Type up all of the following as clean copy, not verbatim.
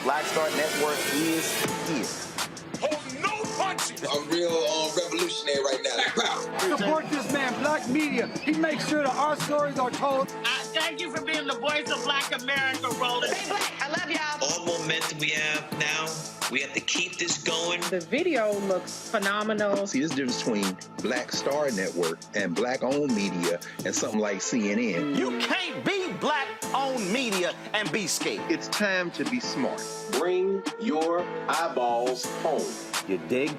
Black Star Network is here. Hold no punches! I'm real revolutionary right now. Black power. Support this man, Black media. He makes sure that our stories are told. Thank you for being the voice of Black America, Roland. Stay black. I love y'all. All momentum we have now, we have to keep this going. The video looks phenomenal. See, this difference between Black Star Network and Black-owned media and something like CNN. You can't be Black-owned media and be scared. It's time to be smart. Bring your eyeballs home. You dig?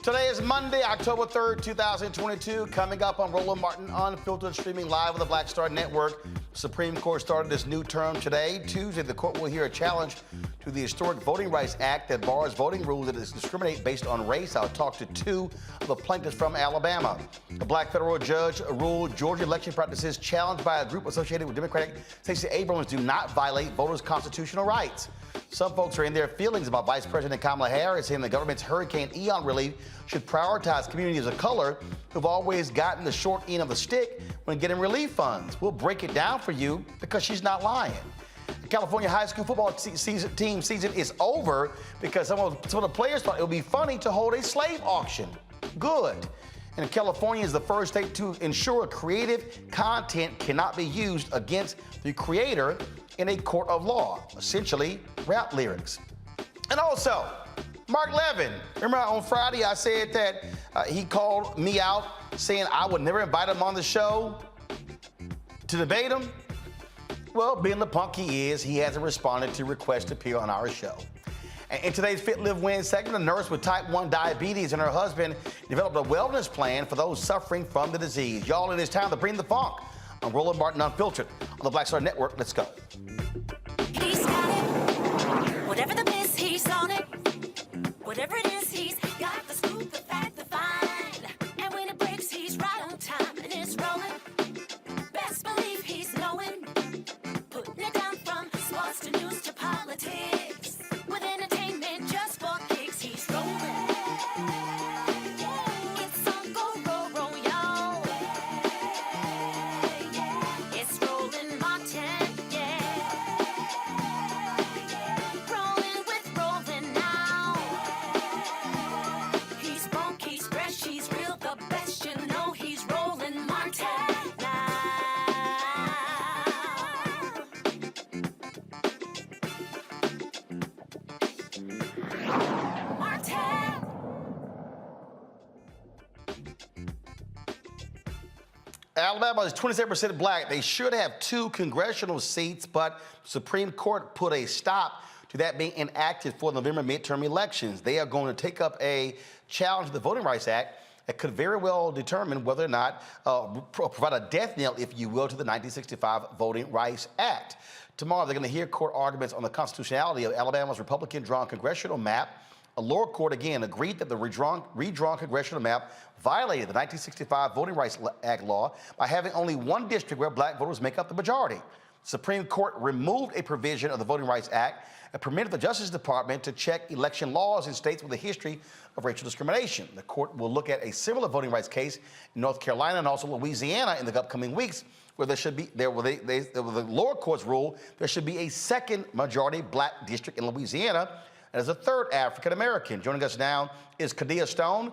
Today is Monday, October 3rd, 2022. Coming up on Roland Martin Unfiltered, streaming live on the Black Star Network. Supreme Court started this new term today. Tuesday, the court will hear a challenge to the historic Voting Rights Act that bars voting rules that discriminate based on race. I'll talk to two of the plaintiffs from Alabama. A black federal judge ruled Georgia election practices challenged by a group associated with Democrat Stacey Abrams do not violate voters' constitutional rights. Some folks are in their feelings about Vice President Kamala Harris saying the government's Hurricane Ian relief should prioritize communities of color who've always gotten the short end of the stick when getting relief funds. We'll break it down for you because she's not lying. The California high school football team season is over because some of the players thought it would be funny to hold a slave auction. Good. And California is the first state to ensure creative content cannot be used against the creator in a court of law, essentially rap lyrics. And also, Mark Levin. Remember on Friday I said that he called me out saying I would never invite him on the show to debate him? Well, being the punk he is, he hasn't responded to requests to appear on our show. In today's Fit, Live, Win segment, a nurse with type 1 diabetes and her husband developed a wellness plan for those suffering from the disease. Y'all, it is time to bring the funk on Roland Martin Unfiltered on the Black Star Network. Let's go. He's got it. Whatever the miss, he's on it. Whatever it is, he's got the scoop, the fact, the find. And when it breaks, he's right on time and it's rolling. Best believe he's knowing. Putting it down from sports to news to politics. With entertainment just for kicks, he's rolling. It's on go, roll, y'all. It's Roland Martin, rolling with Roland now. He's funk, he's fresh, he's real, the best, you know he's Roland Martin now. Alabama is 27% black. They should have 2 congressional seats, but the Supreme Court put a stop to that being enacted for November midterm elections. They are going to take up a challenge to the Voting Rights Act that could very well determine whether or not provide a death knell, if you will, to the 1965 Voting Rights Act. Tomorrow, they're going to hear court arguments on the constitutionality of Alabama's Republican-drawn congressional map. A lower court, again, agreed that the redrawn congressional map violated the 1965 Voting Rights Act law by having only one district where black voters make up the majority. The Supreme Court removed a provision of the Voting Rights Act and permitted the Justice Department to check election laws in states with a history of racial discrimination. The court will look at a similar voting rights case in North Carolina and also Louisiana in the upcoming weeks, where there should be, the lower courts rule there should be a second majority black district in Louisiana, and as a third African-American. Joining us now is Kadia Stone,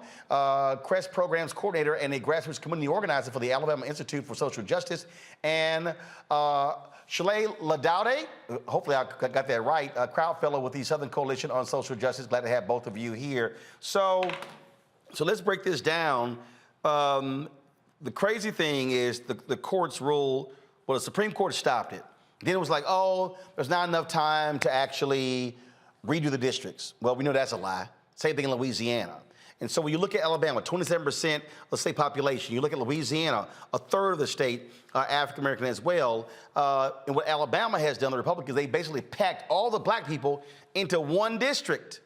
CREST Programs Coordinator and a grassroots community organizer for the Alabama Institute for Social Justice, and Shalay Ladaude, hopefully I got that right, a crowd fellow with the Southern Coalition on Social Justice. Glad to have both of you here. So let's break this down. The crazy thing is the court's rule, well, the Supreme Court stopped it. Then it was like, oh, there's not enough time to actually redo the districts. Well, we know that's a lie. Same thing in Louisiana. And so when you look at Alabama, 27% of the state population, you look at Louisiana, a third of the state African-American as well. And what Alabama has done, the Republicans, they basically packed all the black people into one district,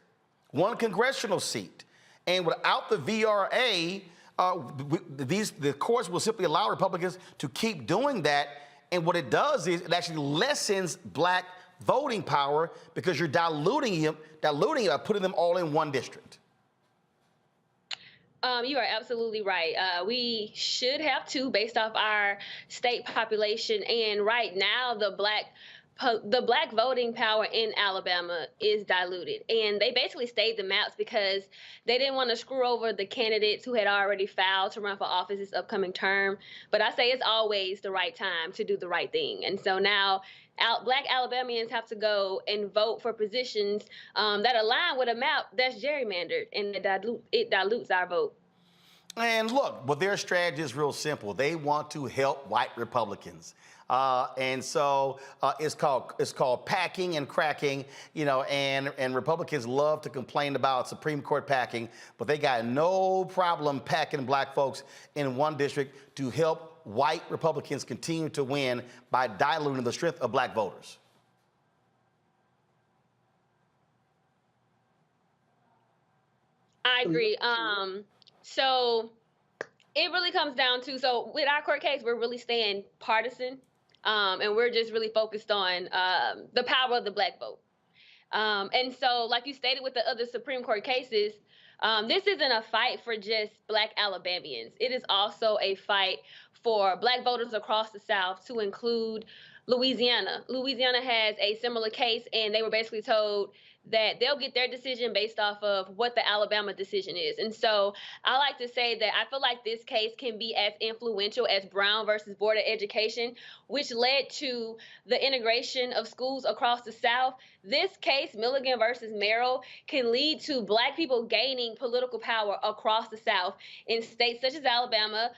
one congressional seat. And without the VRA, the courts will simply allow Republicans to keep doing that. And what it does is it actually lessens black voting power because you're diluting it by putting them all in one district. You are absolutely right. We should have two based off our state population. And right now, the black voting power in Alabama is diluted. And they basically stayed the maps because they didn't want to screw over the candidates who had already filed to run for office this upcoming term. But I say it's always the right time to do the right thing. And so now black Alabamians have to go and vote for positions that align with a map that's gerrymandered, and it dilutes our vote. And look, well, their strategy is real simple. They want to help white Republicans. And so it's called packing and cracking, and Republicans love to complain about Supreme Court packing, but they got no problem packing black folks in one district to help white Republicans continue to win by diluting the strength of black voters. I agree. So it really comes down to, so with our court case, we're really staying partisan. And we're just really focused on the power of the black vote. And so, like you stated with the other Supreme Court cases, this isn't a fight for just black Alabamians. It is also a fight for black voters across the South, to include Louisiana. Louisiana has a similar case, and they were basically told that they'll get their decision based off of what the Alabama decision is. And so I like to say that I feel like this case can be as influential as Brown versus Board of Education, which led to the integration of schools across the South. This case, Milligan versus Merrill, can lead to black people gaining political power across the South in states such as Alabama.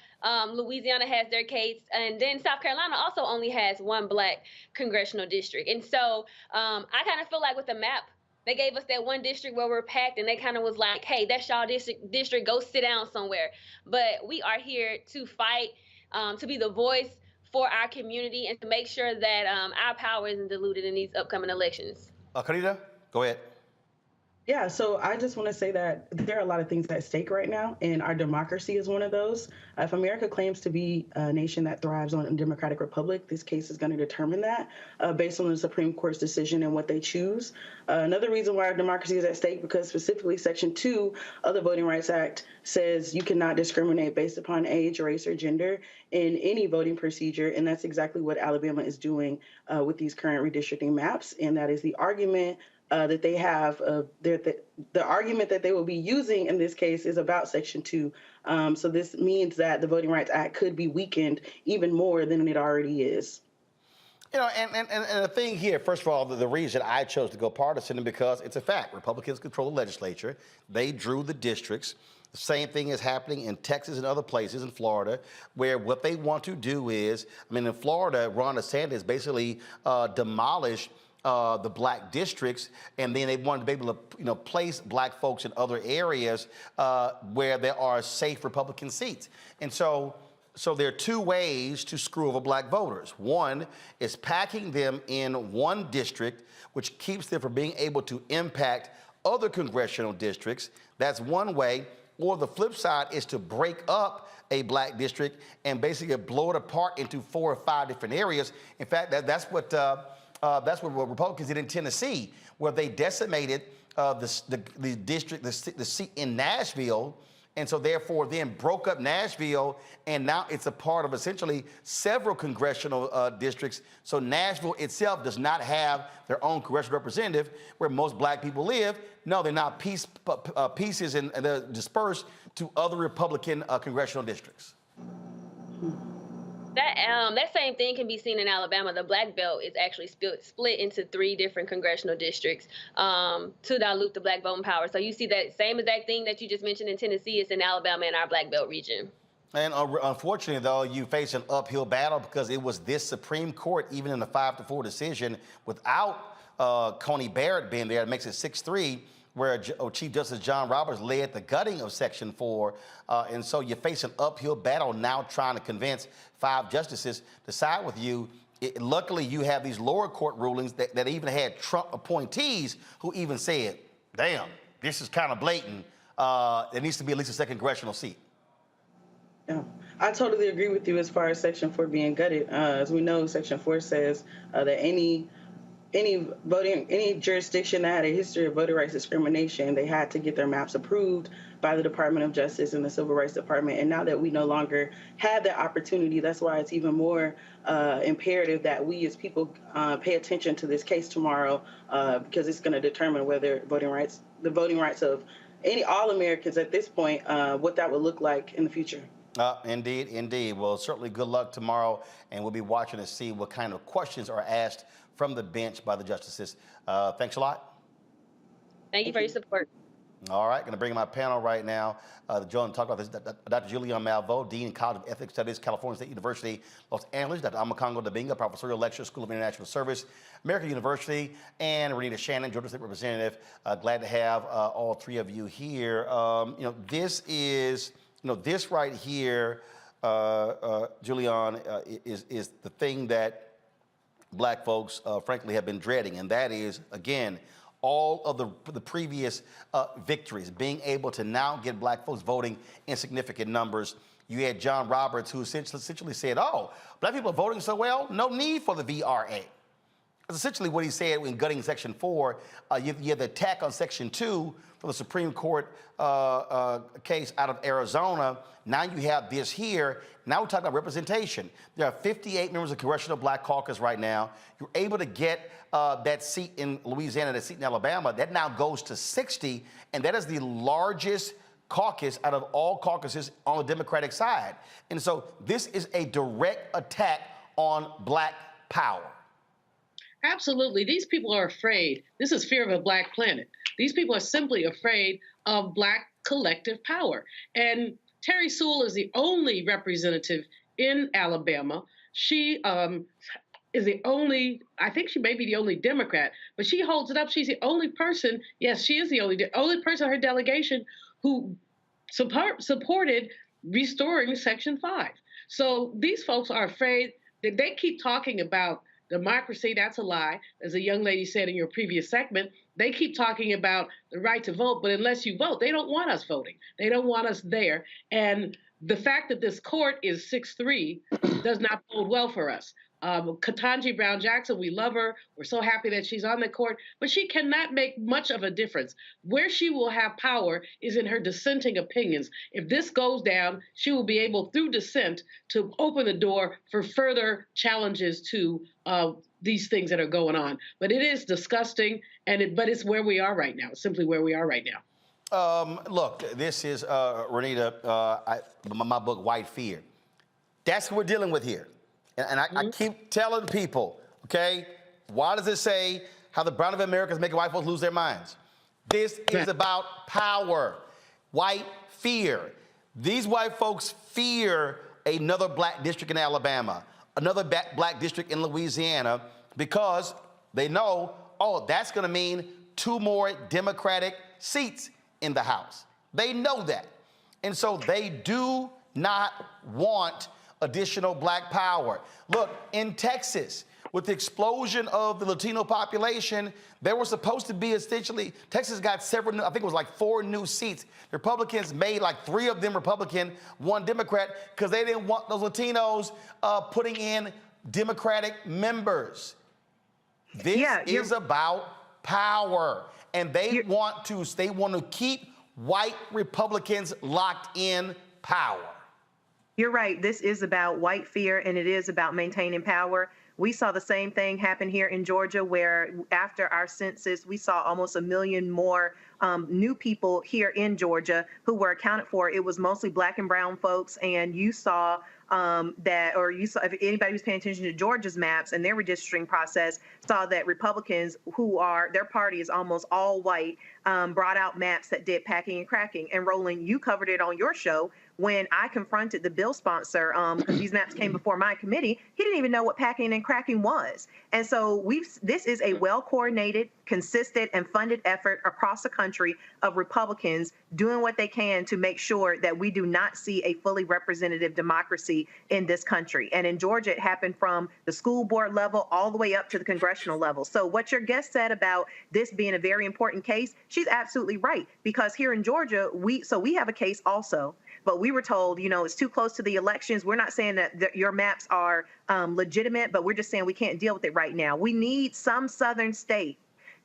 Louisiana has their case, and then South Carolina also only has one black congressional district. And so I kind of feel like with the map, they gave us that one district where we're packed, and they kind of was like, hey, that's y'all district, go sit down somewhere. But we are here to fight, to be the voice for our community and to make sure that our power isn't diluted in these upcoming elections. Karita, go ahead. Yeah, so I just want to say that there are a lot of things at stake right now, and our democracy is one of those. If America claims to be a nation that thrives on a democratic republic, this case is going to determine that based on the Supreme Court's decision and what they choose. Another reason why our democracy is at stake, because specifically Section 2 of the Voting Rights Act says you cannot discriminate based upon age, race, or gender in any voting procedure, and that's exactly what Alabama is doing with these current redistricting maps, and that is the argument that they have, the argument that they will be using in this case is about Section 2. So this means that the Voting Rights Act could be weakened even more than it already is. And the thing here, first of all, the reason I chose to go partisan is because it's a fact. Republicans control the legislature. They drew the districts. The same thing is happening in Texas and other places, in Florida, where what they want to do is, in Florida, Ron DeSantis basically demolished the black districts, and then they wanted to be able to, place black folks in other areas where there are safe Republican seats. And so there are two ways to screw over black voters. One is packing them in one district, which keeps them from being able to impact other congressional districts. That's one way. Or the flip side is to break up a black district and basically blow it apart into 4 or 5 different areas. In fact, that's what Republicans did in Tennessee, where they decimated the seat in Nashville, and so therefore then broke up Nashville, and now it's a part of essentially several congressional districts. So Nashville itself does not have their own congressional representative where most black people live. No, they're not pieces, and they're dispersed to other Republican congressional districts. That same thing can be seen in Alabama. The black belt is actually split into 3 different congressional districts to dilute the black voting power. So you see that same exact thing that you just mentioned in Tennessee is in Alabama in our black belt region. And unfortunately, though, you face an uphill battle because it was this Supreme Court, even in the 5-4 decision, without Coney Barrett being there, it makes it 6-3, where Chief Justice John Roberts led the gutting of Section 4. And so you face an uphill battle now trying to convince 5 justices to side with you. Luckily, you have these lower court rulings that even had Trump appointees who even said, damn, this is kind of blatant. There needs to be at least a second congressional seat. Yeah, I totally agree with you as far as Section 4 being gutted. As we know, Section 4 says that any jurisdiction that had a history of voter rights discrimination, they had to get their maps approved by the Department of Justice and the Civil Rights Department. And now that we no longer have that opportunity, that's why it's even more imperative that we as people pay attention to this case tomorrow, because it's going to determine whether the voting rights of all Americans at this point, what that would look like in the future. Indeed, indeed. Well, certainly good luck tomorrow, and we'll be watching to see what kind of questions are asked from the bench by the justices. Thanks a lot. Thank you for your support. All right, going to bring in my panel right now. Join to talk about this, Dr. Julian Malveaux, Dean, College of Ethics Studies, California State University, Los Angeles, Dr. Amakongo Dabinga, Professorial Lecturer, School of International Service, American University, and Renita Shannon, Georgia State Representative. Glad to have all 3 of you here. This right here, Julian, is the thing that Black folks, frankly, have been dreading, and that is, again, all of the previous victories, being able to now get Black folks voting in significant numbers. You had John Roberts, who essentially said, oh, Black people are voting so well, no need for the VRA. That's essentially what he said in gutting Section 4. You have the attack on Section 2 from the Supreme Court case out of Arizona. Now you have this here. Now we're talking about representation. There are 58 members of the Congressional Black Caucus right now. You're able to get that seat in Louisiana, that seat in Alabama. That now goes to 60, and that is the largest caucus out of all caucuses on the Democratic side. And so this is a direct attack on Black power. Absolutely. These people are afraid. This is fear of a Black planet. These people are simply afraid of Black collective power. And Terry Sewell is the only representative in Alabama. She is the only, I think she may be the only Democrat, but she holds it up. She's the only person, yes, she is the only person in her delegation who supported restoring Section 5. So these folks are afraid that they keep talking about democracy. That's a lie. As a young lady said in your previous segment, they keep talking about the right to vote, but unless you vote, they don't want us voting. They don't want us there. And the fact that this court is 6-3 does not bode well for us. Ketanji Brown Jackson, we love her. We're so happy that she's on the court, but she cannot make much of a difference. Where she will have power is in her dissenting opinions. If this goes down, she will be able, through dissent, to open the door for further challenges to these things that are going on. But it is disgusting, but it's where we are right now. It's simply where we are right now. Look, this is, Renita, my book, White Fear. That's what we're dealing with here. And I keep telling people, okay, why does it say how the brown of America is making white folks lose their minds? This is about power, white fear. These white folks fear another Black district in Alabama, another Black district in Louisiana, because they know, oh, that's going to mean 2 more Democratic seats in the House. They know that. And so they do not want additional Black power. Look, in Texas, with the explosion of the Latino population, there were supposed to be essentially, Texas got several, I think it was like 4 new seats. The Republicans made like 3 of them Republican, 1 Democrat, because they didn't want those Latinos putting in Democratic members. This is about power, and they want to keep white Republicans locked in power. You're right. This is about white fear, and it is about maintaining power. We saw the same thing happen here in Georgia, where after our census, we saw almost 1 million more new people here in Georgia who were accounted for. It was mostly Black and brown folks, and you saw if anybody who's paying attention to Georgia's maps and their redistricting process, saw that Republicans, their party is almost all white, brought out maps that did packing and cracking. And Roland, you covered it on your show, when I confronted the bill sponsor, because these maps came before my committee, he didn't even know what packing and cracking was. And so this is a well-coordinated, consistent, and funded effort across the country of Republicans doing what they can to make sure that we do not see a fully representative democracy in this country. And in Georgia, it happened from the school board level all the way up to the congressional level. So what your guest said about this being a very important case, she's absolutely right. Because here in Georgia, we have a case also, but we were told, it's too close to the elections. We're not saying that your maps are legitimate, but we're just saying we can't deal with it right now. We need some southern state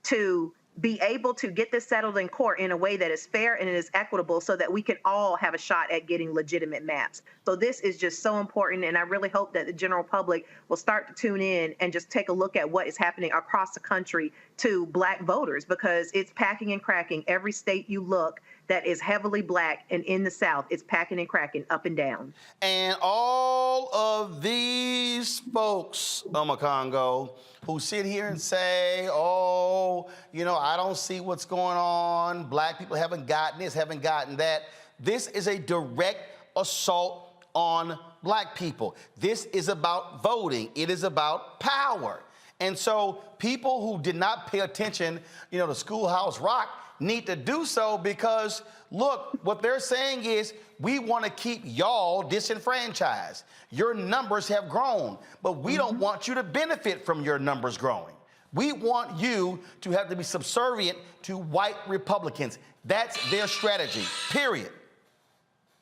to be able to get this settled in court in a way that is fair and it is equitable so that we can all have a shot at getting legitimate maps. So this is just so important, and I really hope that the general public will start to tune in and just take a look at what is happening across the country to Black voters, because it's packing and cracking. Every state you look that is heavily Black and in the South, it's packing and cracking up and down. And all of these folks, Congo, who sit here and say, I don't see what's going on. Black people haven't gotten this, haven't gotten that. This is a direct assault on Black people. This is about voting. It is about power. And so people who did not pay attention, to Schoolhouse Rock need to do so, because, look, what they're saying is we want to keep y'all disenfranchised. Your numbers have grown, but we don't want you to benefit from your numbers growing. We want you to have to be subservient to white Republicans. That's their strategy, period.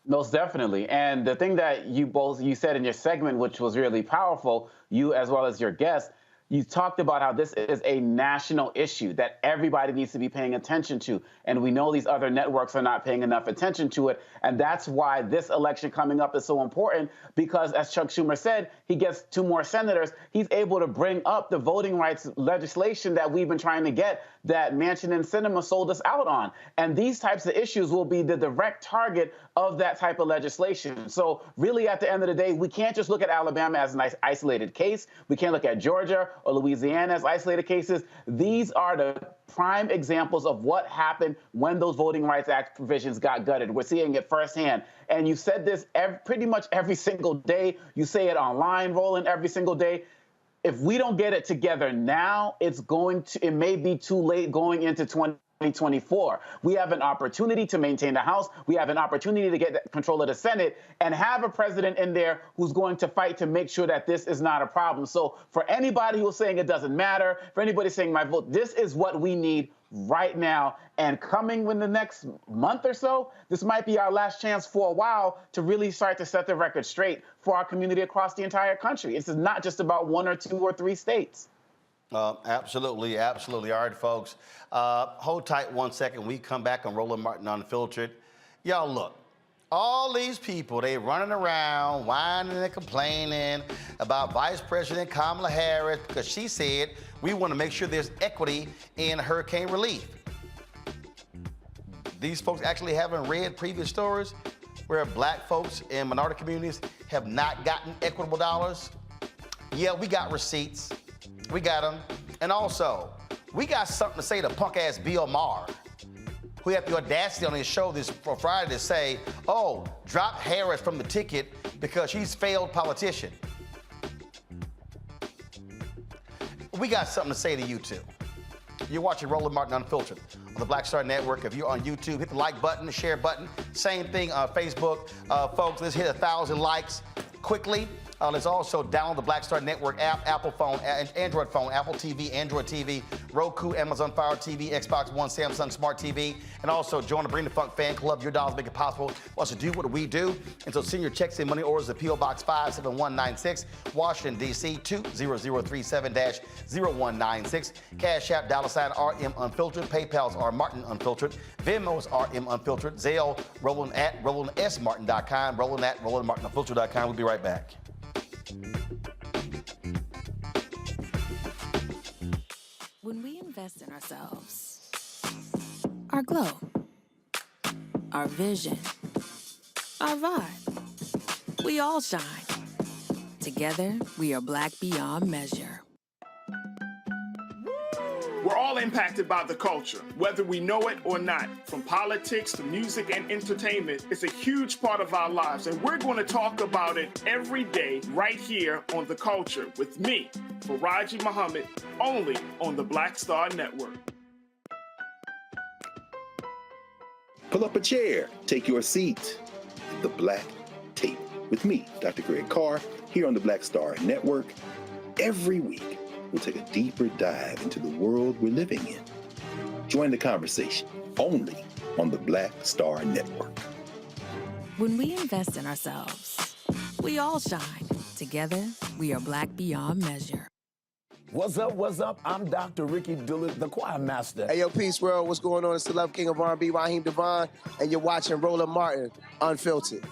Most definitely. And the thing that you said in your segment, which was really powerful, you as well as your guest, you talked about how this is a national issue that everybody needs to be paying attention to. And we know these other networks are not paying enough attention to it. And that's why this election coming up is so important, because as Chuck Schumer said, he gets 2 more senators. He's able to bring up the voting rights legislation that we've been trying to get, that Manchin and Sinema sold us out on. And these types of issues will be the direct target of that type of legislation. So really, at the end of the day, we can't just look at Alabama as an isolated case. We can't look at Georgia or Louisiana as isolated cases. These are the prime examples of what happened when those Voting Rights Act provisions got gutted. We're seeing it firsthand. And you said this pretty much every single day. You say it online, Roland, every single day. If we don't get it together now, it may be too late going into 2024. We have an opportunity to maintain the House. We have an opportunity to get control of the Senate and have a president in there who's going to fight to make sure that this is not a problem. So for anybody who's saying it doesn't matter, for anybody saying my vote, this is what we need right now. And coming in the next month or so, this might be our last chance for a while to really start to set the record straight for our community across the entire country. This is not just about 1 or 2 or 3 states. Absolutely, absolutely. All right, folks, hold tight 1 second. We come back on Roland Martin Unfiltered. Y'all, look, all these people, they running around, whining and complaining about Vice President Kamala Harris because she said we want to make sure there's equity in hurricane relief. These folks actually haven't read previous stories where Black folks in minority communities have not gotten equitable dollars. Yeah, we got receipts. We got them. And also, we got something to say to punk-ass Bill Maher, who had the audacity on his show this for Friday to say, drop Harris from the ticket because she's failed politician. We got something to say to you, too. You're watching Roland Martin Unfiltered on the Black Star Network. If you're on YouTube, hit the like button, the share button. Same thing on Facebook. Folks, let's hit 1,000 likes quickly. Let's also download the Black Star Network app, Apple phone, Android phone, Apple TV, Android TV, Roku, Amazon Fire TV, Xbox One, Samsung Smart TV, and also join the Bring the Funk fan club. Your dollars make it possible for us to do what we do. And so send your checks and money orders to P.O. Box 57196, Washington, D.C. 20037-0196. Cash App, $RM Unfiltered. PayPal's R Martin Unfiltered. Venmo's RM Unfiltered. Zelle, Roland at RolandSMartin.com. Roland at RolandMartinUnfiltered.com. We'll be right back. When we invest in ourselves, our glow, our vision, our vibe, we all shine. Together, we are Black beyond measure. We're all impacted by the culture, whether we know it or not. From politics to music and entertainment, it's a huge part of our lives, and we're going to talk about it every day right here on The Culture with me, Faraji Muhammad, only on the Black Star Network. Pull up a chair, take your seat at the Black Table with me, Dr. Greg Carr, here on the Black Star Network. Every week, we'll take a deeper dive into the world we're living in. Join the conversation only on the Black Star Network. When we invest in ourselves, we all shine. Together, we are Black beyond measure. What's up, what's up? I'm Dr. Ricky Dillard, the choir master. Hey, yo, Peace World, what's going on? It's the Love King of R&B, Raheem Devon, and you're watching Roland Martin, Unfiltered.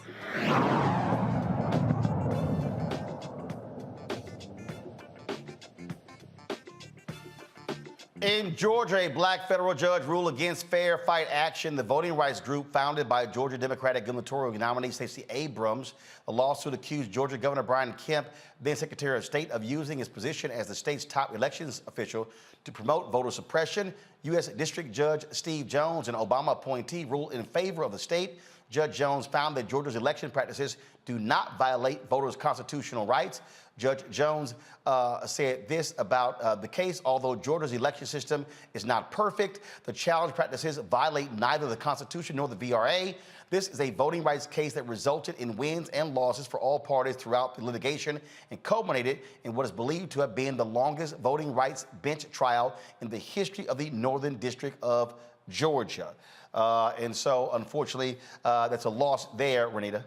In Georgia, a black federal judge ruled against Fair Fight Action, the voting rights group founded by Georgia Democratic gubernatorial nominee Stacey Abrams. The lawsuit accused Georgia Governor Brian Kemp, then Secretary of State, of using his position as the state's top elections official to promote voter suppression. U.S. District Judge Steve Jones, an Obama appointee, ruled in favor of the state. Judge Jones found that Georgia's election practices do not violate voters' constitutional rights. Judge Jones said this about the case: although Georgia's election system is not perfect, the challenge practices violate neither the Constitution nor the VRA. This is a voting rights case that resulted in wins and losses for all parties throughout the litigation and culminated in what is believed to have been the longest voting rights bench trial in the history of the Northern District of Georgia. And so, unfortunately, that's a loss there, Renita.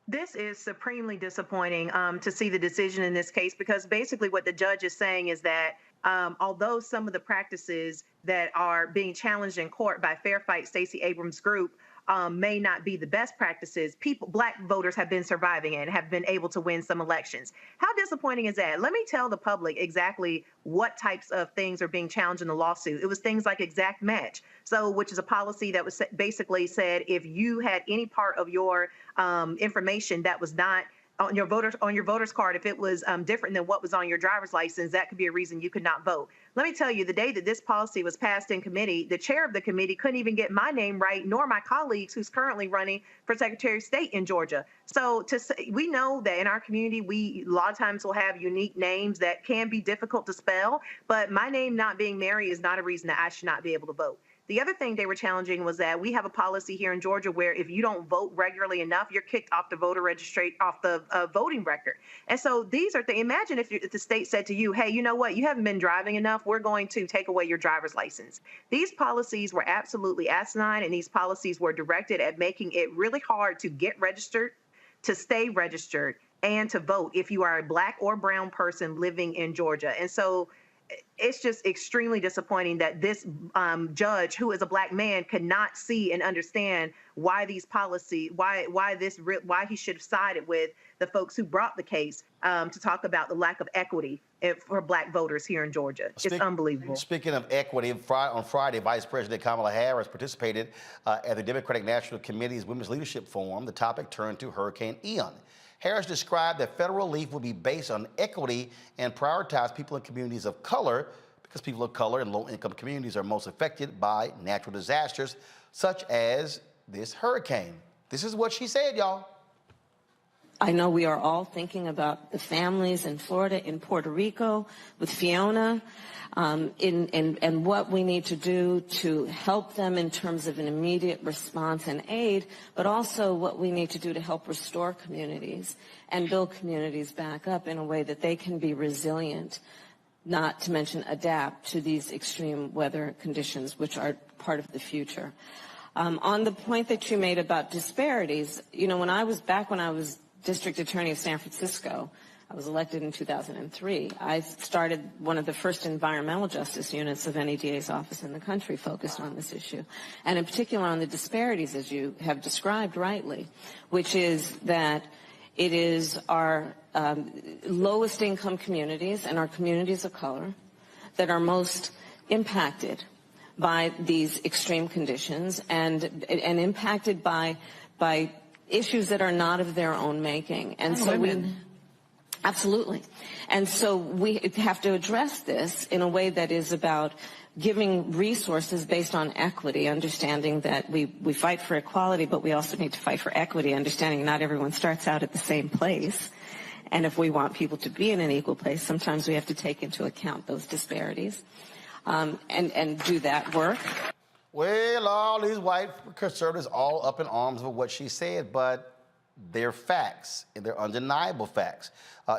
This is supremely disappointing to see the decision in this case, because basically what the judge is saying is that although some of the practices that are being challenged in court by Fair Fight Stacey Abrams' group may not be the best practices, black voters have been surviving and have been able to win some elections. How disappointing is that? Let me tell the public exactly what types of things are being challenged in the lawsuit. It was things like exact match, which is a policy that was basically said if you had any part of your information that was not on your voter's card, if it was different than what was on your driver's license, that could be a reason you could not vote. Let me tell you, the day that this policy was passed in committee, the chair of the committee couldn't even get my name right, nor my colleagues who's currently running for Secretary of State in Georgia. So we know that in our community, we a lot of times will have unique names that can be difficult to spell, but my name not being Mary is not a reason that I should not be able to vote. The other thing they were challenging was that we have a policy here in Georgia where if you don't vote regularly enough, you're kicked off the voting record. And so these are things. Imagine if the state said to you, hey, you know what? You haven't been driving enough. We're going to take away your driver's license. These policies were absolutely asinine, and these policies were directed at making it really hard to get registered, to stay registered, and to vote if you are a black or brown person living in Georgia. And so it's just extremely disappointing that this judge, who is a black man, could not see and understand why these policies, why he should have sided with the folks who brought the case to talk about the lack of equity for black voters here in Georgia. It's unbelievable. Speaking of equity, on Friday, Vice President Kamala Harris participated at the Democratic National Committee's Women's Leadership Forum. The topic turned to Hurricane Ian. Harris described that federal relief will be based on equity and prioritize people in communities of color, because people of color in low-income communities are most affected by natural disasters, such as this hurricane. This is what she said, y'all. I know we are all thinking about the families in Florida, in Puerto Rico, with Fiona, and what we need to do to help them in terms of an immediate response and aid, but also what we need to do to help restore communities and build communities back up in a way that they can be resilient, not to mention adapt to these extreme weather conditions, which are part of the future. On the point that you made about disparities, you know, when I was District Attorney of San Francisco, I was elected in 2003. I started one of the first environmental justice units of any DA's office in the country focused on this issue, and in particular on the disparities, as you have described rightly, which is that it is our lowest income communities and our communities of color that are most impacted by these extreme conditions and impacted by issues that are not of their own making. And so Absolutely. And so we have to address this in a way that is about giving resources based on equity, understanding that we fight for equality, but we also need to fight for equity, understanding not everyone starts out at the same place. And if we want people to be in an equal place, sometimes we have to take into account those disparities and do that work. Well, all these white conservatives all up in arms of what she said, but they're facts, and they're undeniable facts.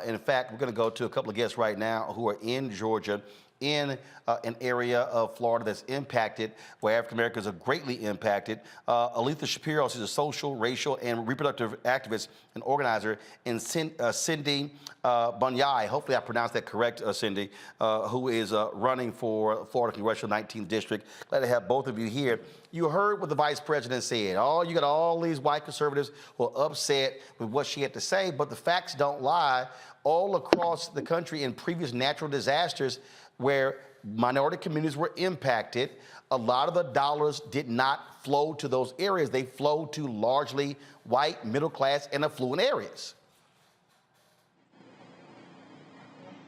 In fact, we're going to go to a couple of guests right now who are in Georgia, in an area of Florida that's impacted, where African Americans are greatly impacted. Aletha Shapiro, she's a social, racial, and reproductive activist and organizer, and Cindy Bunyai, hopefully I pronounced that correct, Cindy, who is running for Florida Congressional 19th District. Glad to have both of you here. You heard what the Vice President said. You got all these white conservatives who are upset with what she had to say, but the facts don't lie. All across the country in previous natural disasters where minority communities were impacted, a lot of the dollars did not flow to those areas. They flowed to largely white, middle class, and affluent areas.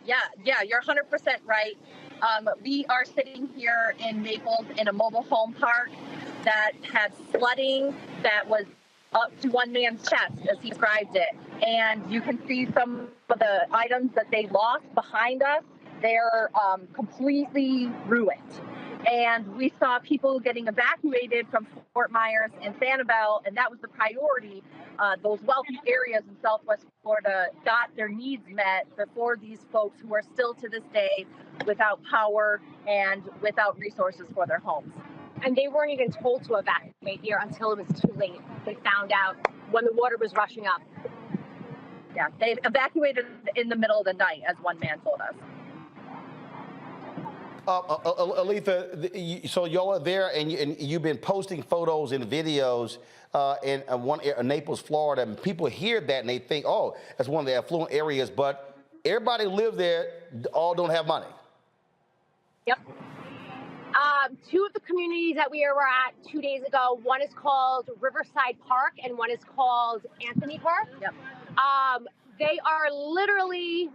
Yeah, you're 100% right. We are sitting here in Naples in a mobile home park that had flooding that was up to one man's chest, as he described it. And you can see some of the items that they lost behind us. They're completely ruined. And we saw people getting evacuated from Fort Myers and Sanibel, and that was the priority. Those wealthy areas in Southwest Florida got their needs met before these folks who are still to this day without power and without resources for their homes. And they weren't even told to evacuate here until it was too late. They found out when the water was rushing up. Yeah, they evacuated in the middle of the night, as one man told us. Aletha, so y'all are there, and you've been posting photos and videos in Naples, Florida, and people hear that and they think, oh, that's one of the affluent areas, but everybody who lives there all don't have money. Yep. Two of the communities that we were at 2 days ago, one is called Riverside Park and one is called Anthony Park. Yep. They are literally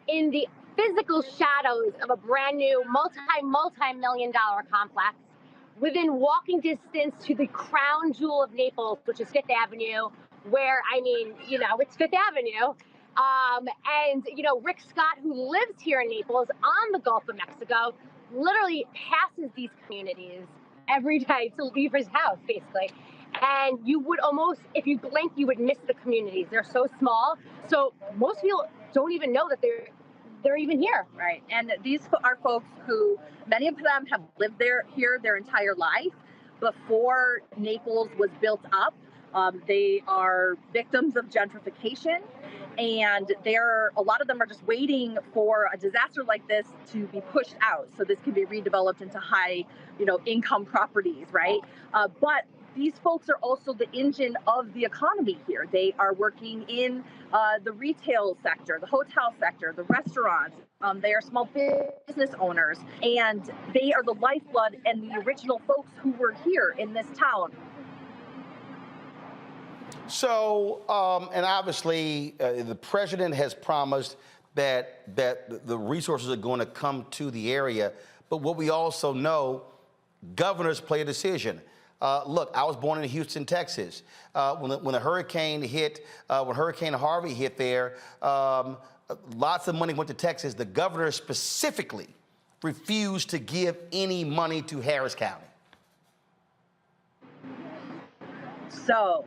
in the physical shadows of a brand new multi-million-dollar complex within walking distance to the crown jewel of Naples, which is Fifth Avenue, where, it's Fifth Avenue. And Rick Scott, who lives here in Naples on the Gulf of Mexico, literally passes these communities every day to leave his house, basically. And you would almost, if you blink, you would miss the communities. They're so small. So most people don't even know that they're even here. Right. And these are folks who, many of them have lived here their entire life before Naples was built up. They are victims of gentrification, and a lot of them are just waiting for a disaster like this to be pushed out, so this can be redeveloped into high, income properties, right? But these folks are also the engine of the economy here. They are working in the retail sector, the hotel sector, the restaurants. They are small business owners, and they are the lifeblood and the original folks who were here in this town. So, and obviously, the president has promised that the resources are going to come to the area. But what we also know, governors play a decision. Look, I was born in Houston, Texas. When the hurricane hit, when Hurricane Harvey hit there, lots of money went to Texas. The governor specifically refused to give any money to Harris County. So,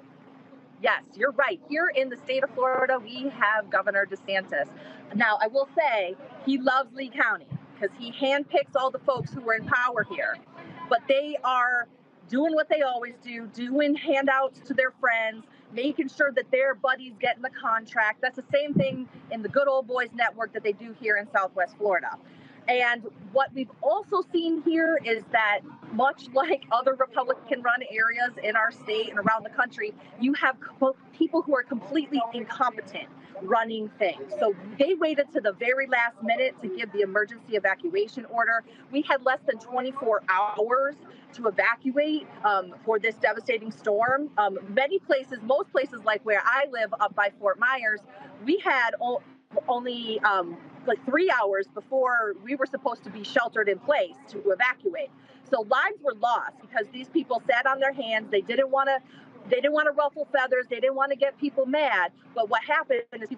yes, you're right. Here in the state of Florida, we have Governor DeSantis. Now, I will say he loves Lee County because he handpicks all the folks who are in power here. But they are doing what they always do, doing handouts to their friends, making sure that their buddies get in the contract. That's the same thing in the Good Old Boys Network that they do here in Southwest Florida. And what we've also seen here is that, much like other Republican-run areas in our state and around the country, you have people who are completely incompetent running things. So they waited to the very last minute to give the emergency evacuation order. We had less than 24 hours to evacuate for this devastating storm. Many places, most places like where I live up by Fort Myers, we had only like 3 hours before we were supposed to be sheltered in place to evacuate. So lives were lost because these people sat on their hands. They didn't want to ruffle feathers. They didn't want to get people mad. But what happened is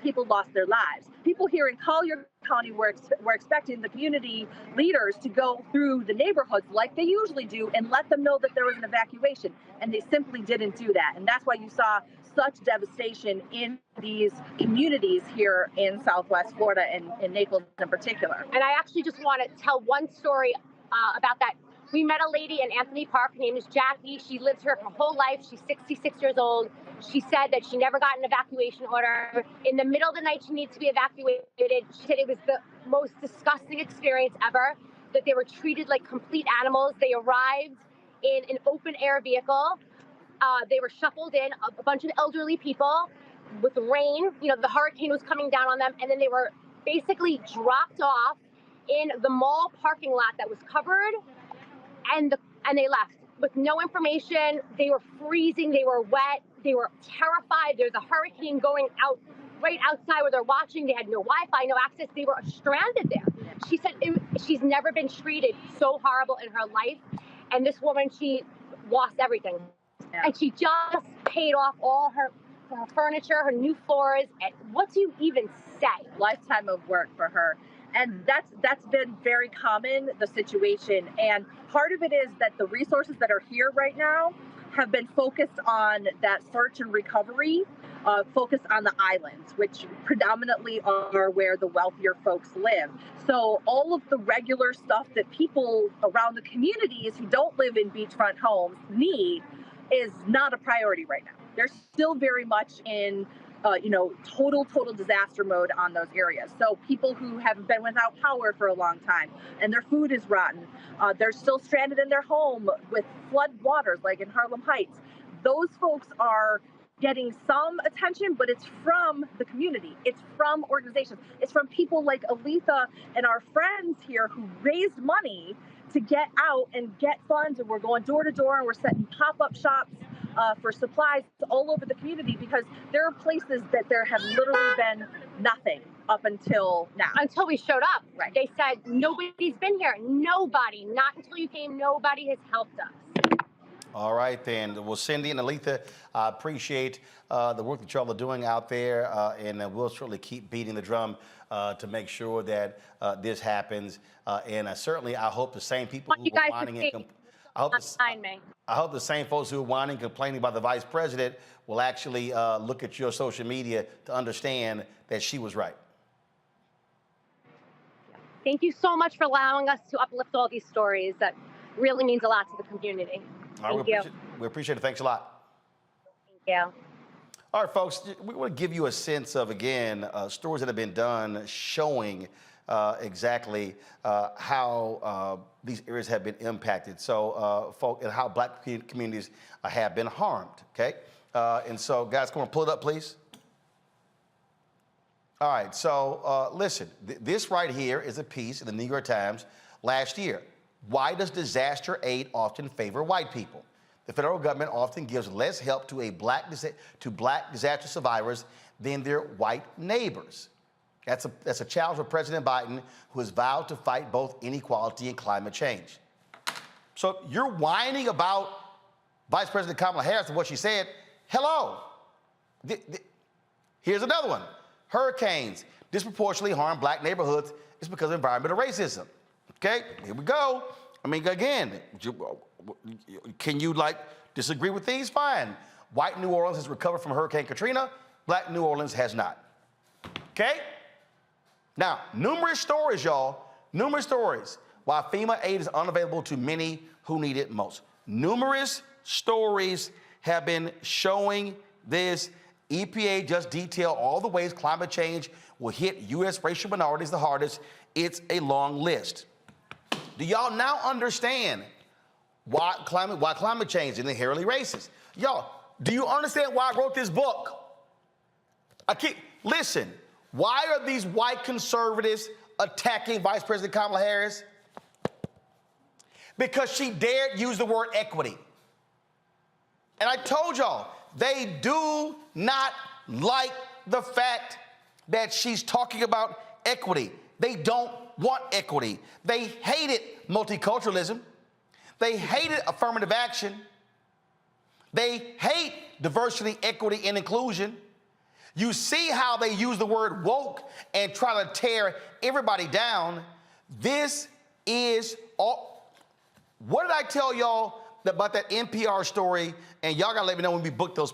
people lost their lives. People here in Collier County were expecting the community leaders to go through the neighborhoods like they usually do and let them know that there was an evacuation. And they simply didn't do that. And that's why you saw such devastation in these communities here in Southwest Florida and in Naples in particular. And I actually just want to tell one story about that. We met a lady in Anthony Park. Her name is Jackie. She lives here her whole life. She's 66 years old. She said that she never got an evacuation order. In the middle of the night, she needed to be evacuated. She said it was the most disgusting experience ever, that they were treated like complete animals. They arrived in an open air vehicle. They were shuffled in, a bunch of elderly people with rain. You know, the hurricane was coming down on them. And then they were basically dropped off in the mall parking lot that was covered, and they left with no information. They were freezing, they were wet, they were terrified. There's a hurricane going out right outside where they're watching. They had no Wi-Fi, no access. They were stranded there. She said she's never been treated so horrible in her life. And this woman, she lost everything. Yeah. And she just paid off all her furniture, her new floors. And what do you even say? Lifetime of work for her. And that's been very common, the situation. And part of it is that the resources that are here right now have been focused on that search and recovery, focused on the islands, which predominantly are where the wealthier folks live. So all of the regular stuff that people around the communities who don't live in beachfront homes need is not a priority right now. They're still very much in total disaster mode on those areas. So people who have been without power for a long time and their food is rotten, they're still stranded in their home with flood waters like in Harlem Heights. Those folks are getting some attention, but it's from the community. It's from organizations. It's from people like Aletha and our friends here who raised money to get out and get funds. And we're going door to door and we're setting pop-up shops for supplies all over the community, because there are places that there have literally been nothing up until now. Until we showed up. Right. They said, nobody's been here. Nobody. Not until you came. Nobody has helped us. All right, then. Well, Cindy and Aletha, I appreciate the work that y'all are doing out there, and we'll certainly keep beating the drum to make sure that this happens. And certainly, I hope the same people who are whining and I hope the same folks who are whining, complaining about the vice president will actually look at your social media to understand that she was right. Thank you so much for allowing us to uplift all these stories. That really means a lot to the community. Thank you. We appreciate it. Thanks a lot. Thank you. All right, folks, we want to give you a sense of, again, stories that have been done showing exactly how these areas have been impacted. So, and how black communities have been harmed, okay? And so, guys, come on, pull it up, please. All right, so listen, this right here is a piece in the New York Times last year. Why does disaster aid often favor white people? The federal government often gives less help to black disaster survivors than their white neighbors. That's a challenge for President Biden, who has vowed to fight both inequality and climate change. So you're whining about Vice President Kamala Harris and what she said. Hello. Here's another one. Hurricanes disproportionately harm black neighborhoods. It's because of environmental racism. Okay, here we go. I mean, again, can you disagree with these? Fine. White New Orleans has recovered from Hurricane Katrina. Black New Orleans has not. Okay? Now, numerous stories, y'all. Numerous stories why FEMA aid is unavailable to many who need it most. Numerous stories have been showing this. EPA just detailed all the ways climate change will hit U.S. racial minorities the hardest. It's a long list. Do y'all now understand why climate change is inherently racist? Y'all, do you understand why I wrote this book? Listen, why are these white conservatives attacking Vice President Kamala Harris? Because she dared use the word equity. And I told y'all, they do not like the fact that she's talking about equity. They don't want equity. They hated multiculturalism. They hated affirmative action. They hate diversity, equity, and inclusion. You see how they use the word woke and try to tear everybody down. This is all. What did I tell y'all about that NPR story? And y'all gotta let me know when we book those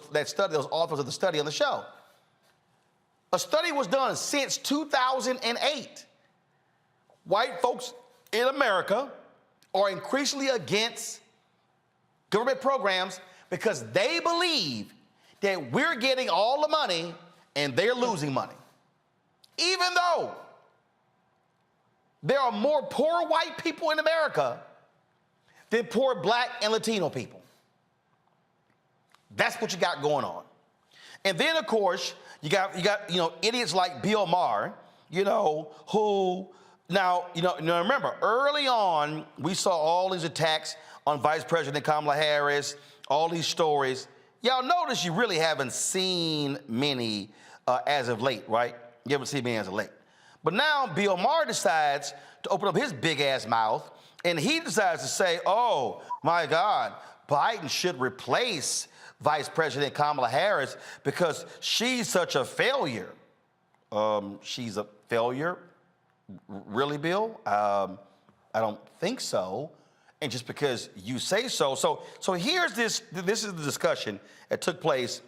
authors of the study on the show. A study was done since 2008. White folks in America are increasingly against government programs because they believe that we're getting all the money and they're losing money. Even though there are more poor white people in America than poor black and Latino people. That's what you got going on. And then, of course, you got idiots like Bill Maher, who now, remember, early on, we saw all these attacks on Vice President Kamala Harris, all these stories. Y'all notice you really haven't seen many as of late, right? You haven't seen many as of late. But now Bill Maher decides to open up his big-ass mouth, and he decides to say, oh, my God, Biden should replace Vice President Kamala Harris because she's such a failure. She's a failure? Really, Bill? I don't think so. And just because you say so. So here's this is the discussion that took place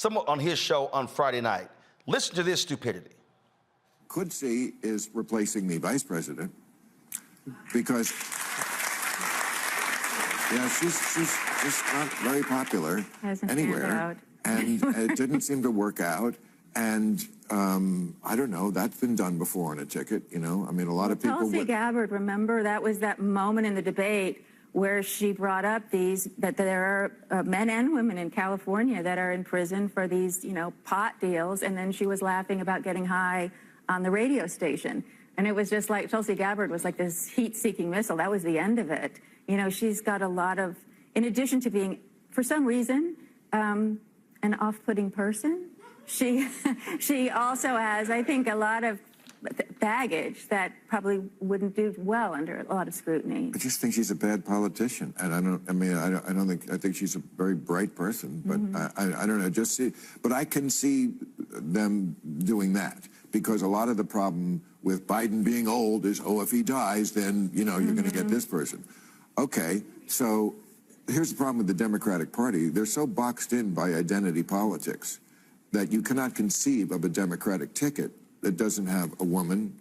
on his show on Friday night. Listen to this stupidity. Could see is replacing the vice president because, she's not very popular anywhere. And it didn't seem to work out. And I don't know, that's been done before on a ticket, I mean, a lot of people... Tulsi Gabbard, remember, that was that moment in the debate where she brought up that there are men and women in California that are in prison for these, pot deals, and then she was laughing about getting high on the radio station. And it was just like Tulsi Gabbard was like this heat-seeking missile. That was the end of it. She's got a lot of, in addition to being, for some reason, an off-putting person, she also has, I think, a lot of baggage that probably wouldn't do well under a lot of scrutiny. I just think she's a bad politician, and I think she's a very bright person, but I don't know, but I can see them doing that, because a lot of the problem with Biden being old is, if he dies, then, you're going to get this person. Okay, so here's the problem with the Democratic Party. They're so boxed in by identity politics that you cannot conceive of a Democratic ticket that doesn't have a woman,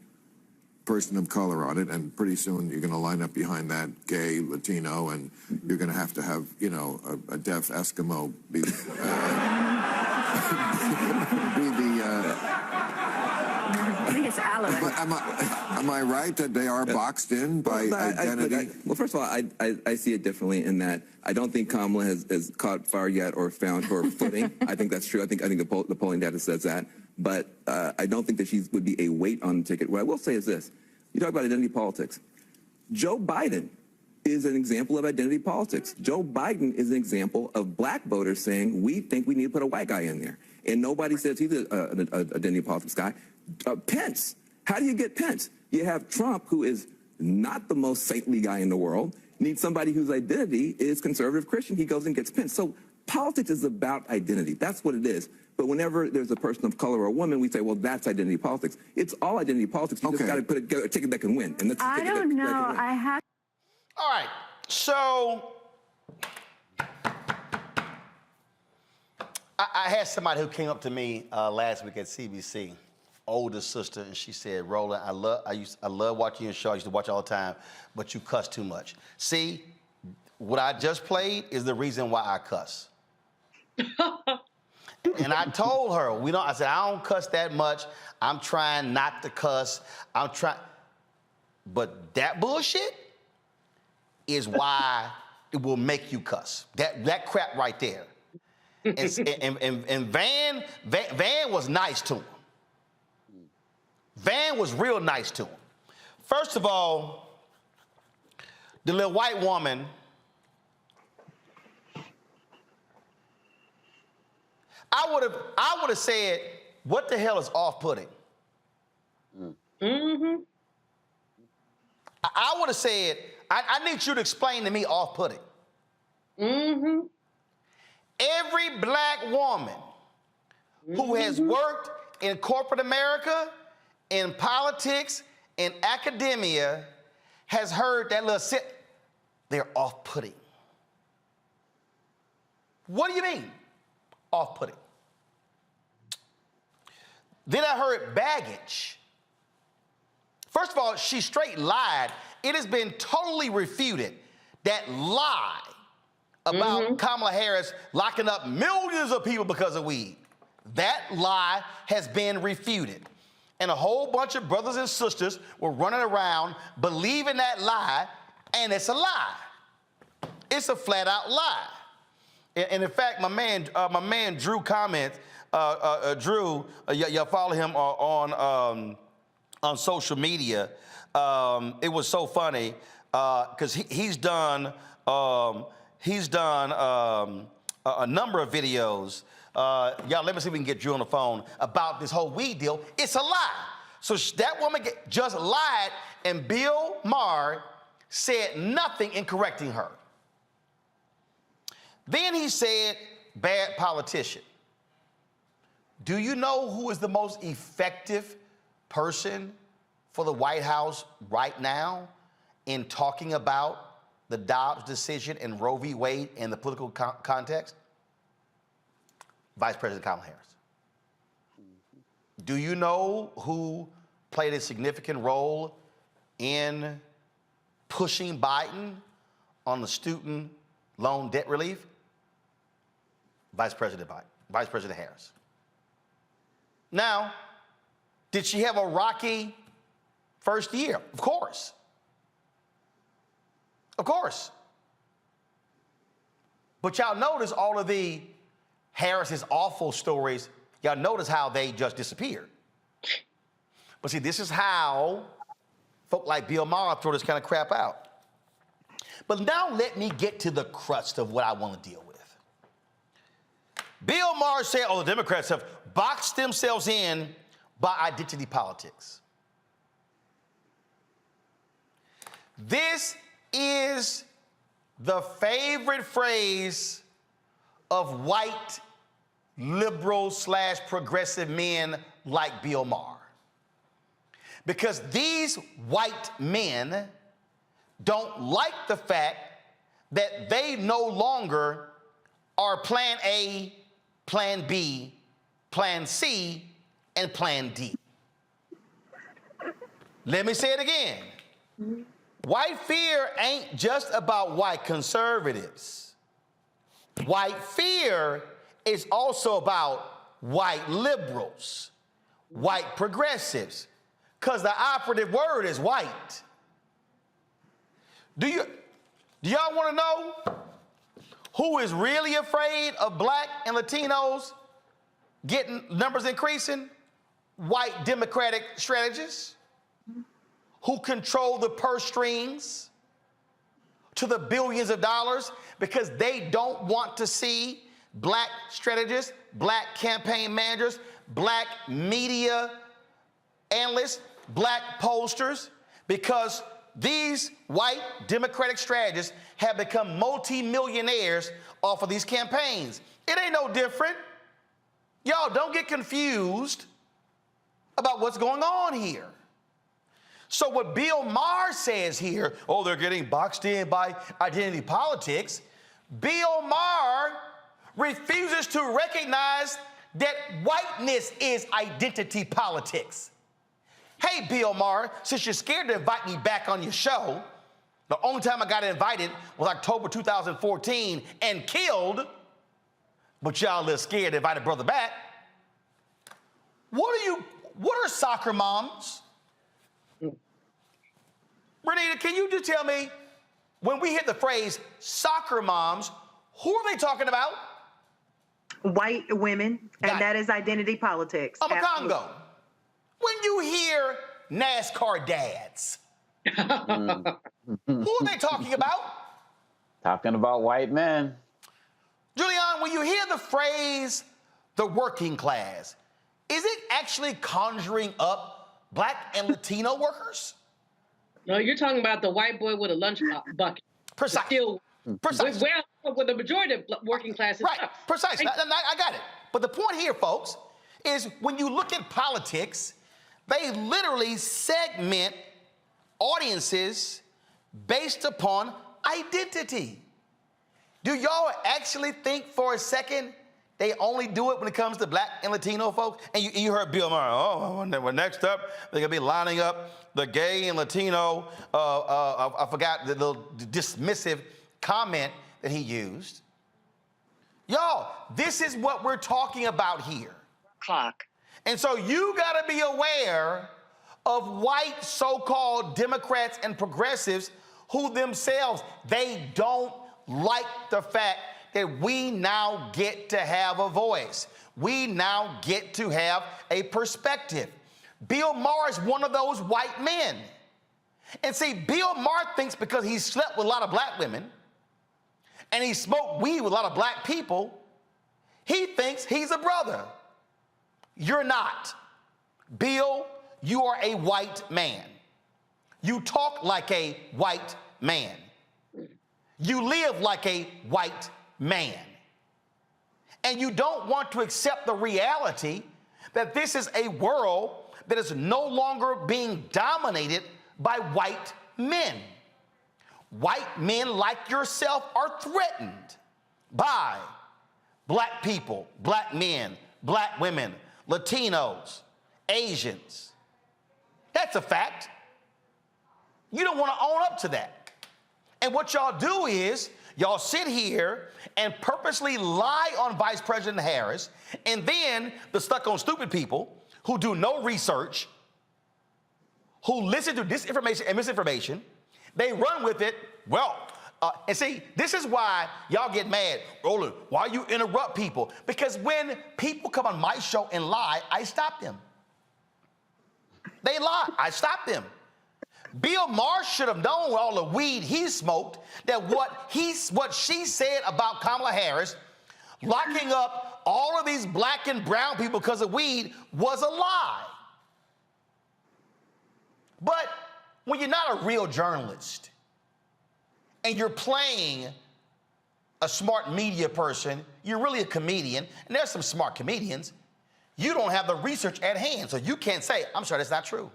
person of color on it, and pretty soon you're going to line up behind that gay, Latino, and you're going to have, a deaf Eskimo be I think it's Alan. But am I right that they are boxed in by identity? Well, first of all, I see it differently in that I don't think Kamala has caught fire yet or found her footing. I think that's true. I think the polling data says that. But I don't think that she would be a weight on the ticket. What I will say is this. You talk about identity politics. Joe Biden is an example of identity politics. Joe Biden is an example of black voters saying, we think we need to put a white guy in there. And nobody says he's an identity politics guy. Pence. How do you get Pence? You have Trump, who is not the most saintly guy in the world, needs somebody whose identity is conservative Christian. He goes and gets Pence. So politics is about identity. That's what it is. But whenever there's a person of color or a woman, we say, well, that's identity politics. It's all identity politics. You just got to put a ticket that can win. And that's I don't know. I have. All right. So I had somebody who came up to me last week at CBC, older sister, and she said, Roland, I love watching your show. I used to watch it all the time, but you cuss too much. See, what I just played is the reason why I cuss. And I told her, I said, I don't cuss that much. I'm trying not to cuss. But that bullshit is why it will make you cuss. That crap right there. And Van was nice to him. Van was real nice to him. First of all, the little white woman, I would have said, what the hell is off-putting? Mm-hmm. I would have said, I need you to explain to me off-putting. Mm-hmm. Every black woman who has worked in corporate America, in politics, in academia, has heard that little they're off-putting. What do you mean, off-putting? Then I heard baggage. First of all, she straight lied. It has been totally refuted, that lie about Kamala Harris locking up millions of people because of weed. That lie has been refuted. And a whole bunch of brothers and sisters were running around believing that lie, and it's a lie. It's a flat out lie. And in fact, my man Drew comments, Drew, y'all follow him on social media. It was so funny because he's done a number of videos. Y'all, let me see if we can get Drew on the phone about this whole weed deal. It's a lie. So that woman just lied, and Bill Maher said nothing in correcting her. Then he said, bad politician. Do you know who is the most effective person for the White House right now in talking about the Dobbs decision and Roe v. Wade in the political context? Vice President Kamala Harris. Do you know who played a significant role in pushing Biden on the student loan debt relief? Vice President Harris. Now, did she have a rocky first year? Of course. Of course. But y'all notice all of the Harris's awful stories, y'all notice how they just disappeared. But see, this is how folk like Bill Maher throw this kind of crap out. But now let me get to the crust of what I want to deal with. Bill Maher said, the Democrats have boxed themselves in by identity politics. This is the favorite phrase of white liberal / progressive men like Bill Maher. Because these white men don't like the fact that they no longer are plan A, plan B, plan C, and plan D. Let me say it again. White fear ain't just about white conservatives. White fear is also about white liberals, white progressives, because the operative word is white. Do y'all want to know who is really afraid of black and Latinos getting numbers increasing? White Democratic strategists who control the purse strings to the billions of dollars because they don't want to see black strategists, black campaign managers, black media analysts, black pollsters, because these white Democratic strategists have become multi-millionaires off of these campaigns. It ain't no different. Y'all don't get confused about what's going on here. So what Bill Maher says here, they're getting boxed in by identity politics. Bill Maher refuses to recognize that whiteness is identity politics. Hey, Bill Maher, since you're scared to invite me back on your show, the only time I got invited was October 2014 and killed, but y'all a little scared to invite a brother back. What are soccer moms? Renita, can you just tell me, when we hit the phrase soccer moms, who are they talking about? White women, and that is identity politics. I'm a Congo. When you hear NASCAR dads, who are they talking about? Talking about white men. Julian, when you hear the phrase the working class, is it actually conjuring up Black and Latino workers? No, you're talking about the white boy with a lunch bucket. Precisely. Precisely. Well, with the majority of working classes. Right, precisely. I got it. But the point here, folks, is when you look at politics, they literally segment audiences based upon identity. Do y'all actually think for a second they only do it when it comes to Black and Latino folks? And you heard Bill Maher, well, next up, they're going to be lining up the gay and Latino, I forgot the little dismissive comment that he used. Y'all, this is what we're talking about here. Clock. And so you got to be aware of white so-called Democrats and progressives who themselves, they don't like the fact that we now get to have a voice. We now get to have a perspective. Bill Maher is one of those white men. And see, Bill Maher thinks because he slept with a lot of black women and he smoked weed with a lot of black people, he thinks he's a brother. You're not. Bill, you are a white man. You talk like a white man. You live like a white man. And you don't want to accept the reality that this is a world that is no longer being dominated by white men. White men like yourself are threatened by black people, black men, black women, Latinos, Asians. That's a fact. You don't want to own up to that. And what y'all do is y'all sit here and purposely lie on Vice President Harris, and then the stuck on stupid people who do no research, who listen to disinformation and misinformation, they run with it. Well, and see, this is why y'all get mad. Roland, why you interrupt people? Because when people come on my show and lie, I stop them. They lie, I stop them. Bill Maher should have known with all the weed he smoked that what she said about Kamala Harris, locking up all of these black and brown people because of weed, was a lie. But when you're not a real journalist and you're playing a smart media person, you're really a comedian, and there's some smart comedians, you don't have the research at hand, so you can't say, I'm sure that's not true.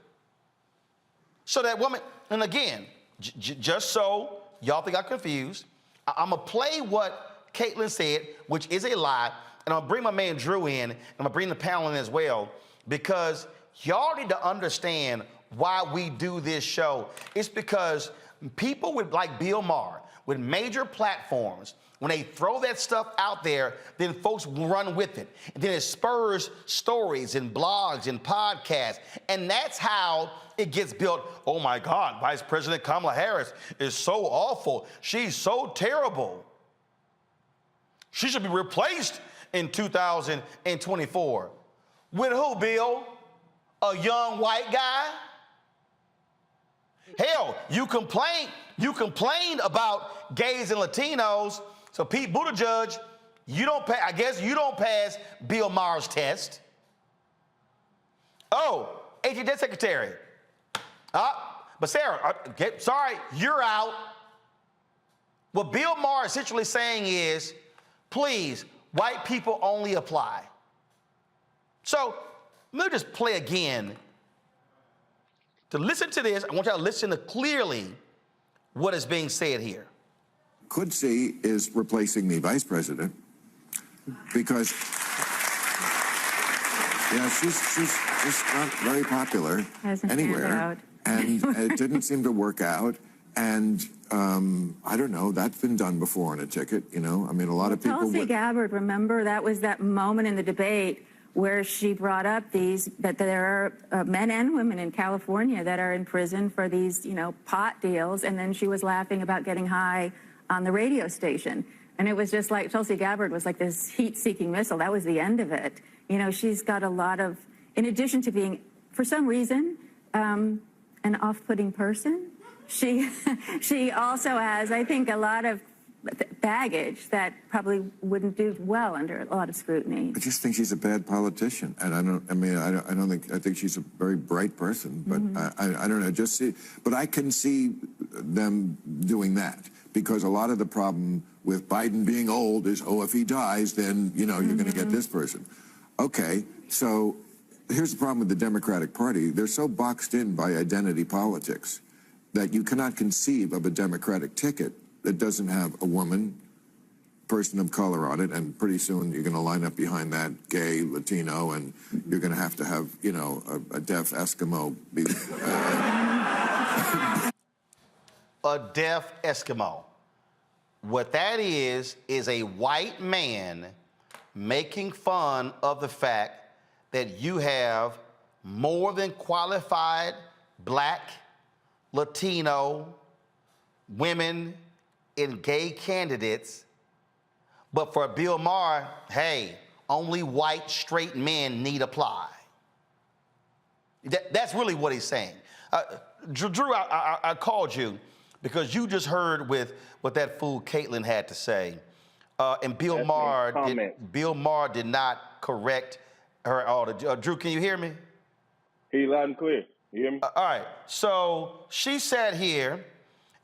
So that woman, and again, just so y'all think I'm confused, I'm going to play what Caitlin said, which is a lie, and I'm going to bring my man Drew in, and I'm going to bring the panel in as well, because y'all need to understand why we do this show. It's because people with like Bill Maher, with major platforms, when they throw that stuff out there, then folks will run with it. And then it spurs stories and blogs and podcasts. And that's how it gets built. Oh my God, Vice President Kamala Harris is so awful. She's so terrible. She should be replaced in 2024. With who, Bill? A young white guy? Hell, you complained about gays and Latinos. So Pete Buttigieg, I guess you don't pass Bill Maher's test. Oh, AG Secretary. But Sarah, sorry, you're out. What Bill Maher is essentially saying is, please, white people only apply. So let me just play again. To listen to this, I want y'all to listen to clearly what is being said here. Could see is replacing the vice president because, yeah, she's just not very popular anywhere, and it didn't seem to work out. And I don't know, that's been done before on a ticket, you know. I mean, a lot of people. Tulsi Gabbard, remember that was that moment in the debate where she brought up that there are men and women in California that are in prison for these, pot deals, and then she was laughing about getting high on the radio station. And it was just like Tulsi Gabbard was like this heat-seeking missile. That was the end of it. She's got a lot of, in addition to being, for some reason, an off-putting person, she also has, I think, a lot of baggage that probably wouldn't do well under a lot of scrutiny. I just think she's a bad politician, and I think she's a very bright person, but I don't know. But I can see them doing that because a lot of the problem with Biden being old is, oh, if he dies, then you're going to get this person. Okay, so here's the problem with the Democratic Party. They're so boxed in by identity politics that you cannot conceive of a Democratic ticket that doesn't have a woman, person of color on it, and pretty soon you're going to line up behind that gay, Latino, and you're going to have, a deaf Eskimo. A deaf Eskimo. What that is a white man making fun of the fact that you have more than qualified black, Latino, women, and gay candidates, but for Bill Maher, hey, only white straight men need apply. That's really what he's saying. Drew, I called you because you just heard what that fool Caitlin had to say, and Bill Maher did not correct her at all. Drew, can you hear me? Hear you loud and clear. You hear me? All right. So she sat here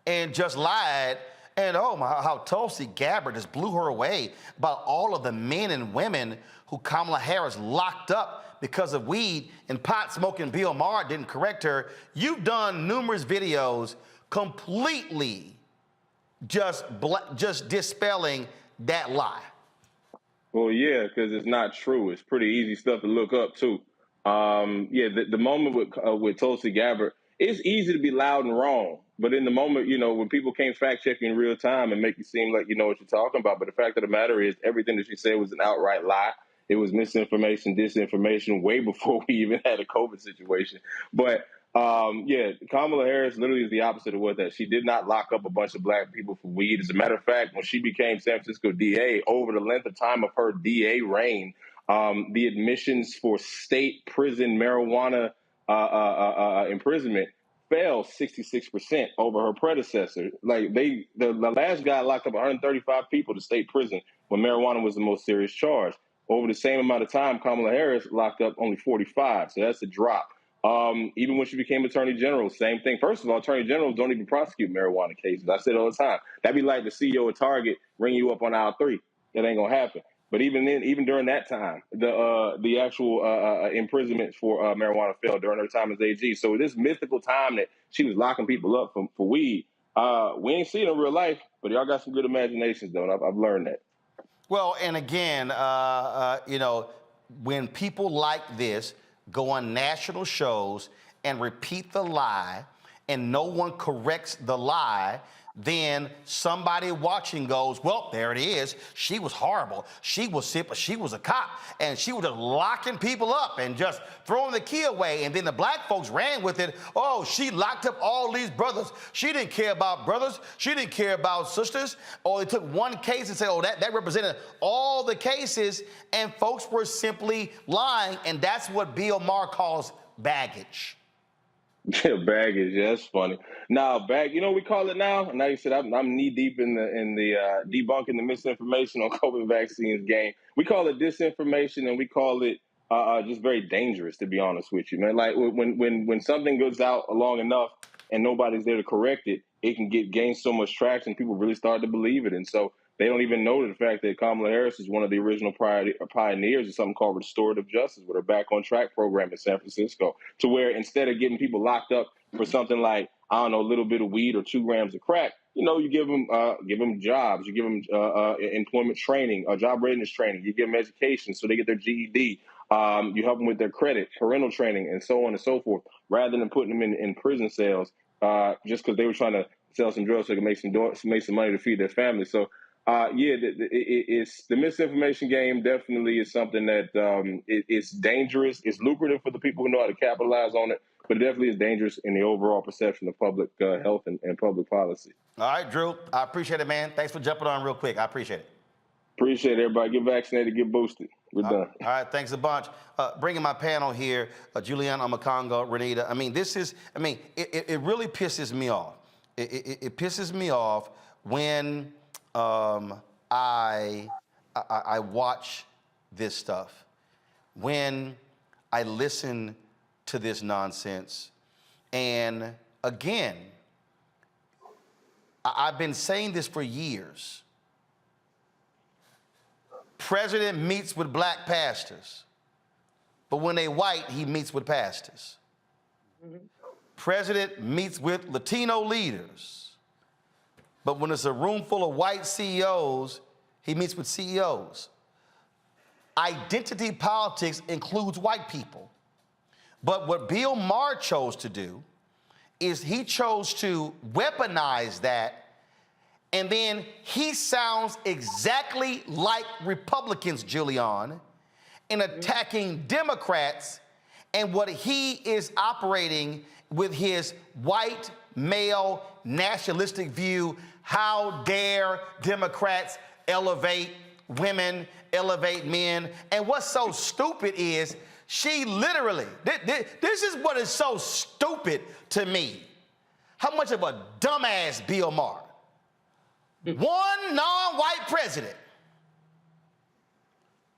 and just lied. And how Tulsi Gabbard just blew her away about all of the men and women who Kamala Harris locked up because of weed and pot smoking. Bill Maher didn't correct her. You've done numerous videos completely just dispelling that lie. Well, yeah, because it's not true. It's pretty easy stuff to look up too. The moment with Tulsi Gabbard, it's easy to be loud and wrong. But in the moment, when people can't fact check you in real time and make you seem like you know what you're talking about. But the fact of the matter is everything that she said was an outright lie. It was misinformation, disinformation way before we even had a COVID situation. But Kamala Harris literally is the opposite of what that. She did not lock up a bunch of black people for weed. As a matter of fact, when she became San Francisco DA, over the length of time of her DA reign, the admissions for state prison marijuana imprisonment fell 66% over her predecessor. Like the last guy locked up 135 people to state prison when marijuana was the most serious charge. Over the same amount of time, Kamala Harris locked up only 45. So that's a drop. Even when she became Attorney General, same thing. First of all, Attorney Generals don't even prosecute marijuana cases. I say it all the time. That'd be like the CEO of Target ringing you up on aisle 3. That ain't gonna happen. But even then, even during that time, the actual imprisonment for marijuana fell during her time as AG. So this mythical time that she was locking people up for weed, we ain't seen it in real life. But y'all got some good imaginations, though. And I've learned that. Well, and again, when people like this go on national shows and repeat the lie, and no one corrects the lie, then somebody watching goes, well, there it is. She was horrible. She was sick, but she was a cop. And she was just locking people up and just throwing the key away. And then the black folks ran with it. Oh, she locked up all these brothers. She didn't care about brothers. She didn't care about sisters. Or they took one case and said, oh, that represented all the cases. And folks were simply lying. And that's what Bill Maher calls baggage. Yeah, baggage. Yeah, that's funny. Now, we call it now. Now you said I'm knee deep in the debunking the misinformation on COVID vaccines game. We call it disinformation, and we call it just very dangerous, to be honest with you, man. Like when something goes out long enough and nobody's there to correct it, it can gain so much traction. People really start to believe it, and so they don't even know the fact that Kamala Harris is one of the original pioneers of something called restorative justice with her Back on Track program in San Francisco, to where instead of getting people locked up for something like, I don't know, a little bit of weed or 2 grams of crack, you give them jobs, you give them employment training, job readiness training, you give them education so they get their GED, you help them with their credit, parental training, and so on and so forth, rather than putting them in prison cells just because they were trying to sell some drugs so they could make some money to feed their family. So it's the misinformation game definitely is something that it's dangerous. It's lucrative for the people who know how to capitalize on it, but it definitely is dangerous in the overall perception of public health and public policy. All right, Drew, I appreciate it, man. Thanks for jumping on real quick. I appreciate it. Appreciate it, everybody. Get vaccinated, get boosted. We're done. All right, thanks a bunch. Bringing my panel here, Juliana Amakongo, Renita. It really pisses me off. It pisses me off when I watch this stuff. When I listen to this nonsense, and again, I've been saying this for years. President meets with black pastors, but when they white, he meets with pastors. President meets with Latino leaders, but when it's a room full of white CEOs, he meets with CEOs. Identity politics includes white people. But what Bill Maher chose to do is he chose to weaponize that, and then he sounds exactly like Republicans, Julian, in attacking Democrats, and what he is operating with his white, male, nationalistic view. How dare Democrats elevate women, elevate men? And what's so stupid is she literally, this is what is so stupid to me. How much of a dumbass Bill Maher. One non-white president.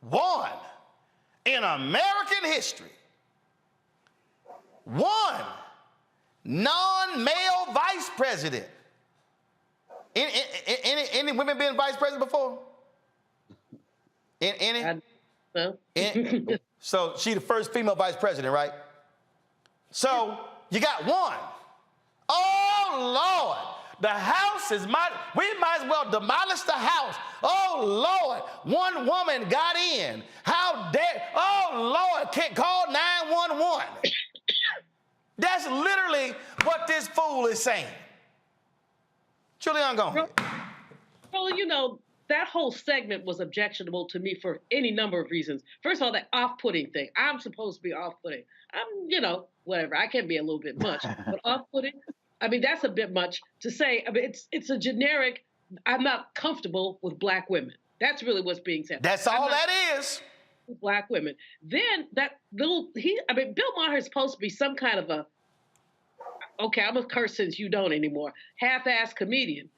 One in American history. One non-male vice president. Any women been vice president before? Any? So she the first female vice president, right? So you got one. Oh, Lord. The house is we might as well demolish the house. Oh, Lord. One woman got in. How dare, oh, Lord, can't call 911. That's literally what this fool is saying. Julian, go ahead. Well, you know, that whole segment was objectionable to me for any number of reasons. First of all, that off-putting thing. I'm supposed to be off-putting. I'm, you know, whatever. I can be a little bit much. But off-putting, I mean, that's a bit much to say. I mean, it's a generic, I'm not comfortable with black women. That's really what's being said. That's all that is. Black women. Then that little, Bill Maher is supposed to be some kind of a, okay, I'm a curse since you don't anymore, half-assed comedian.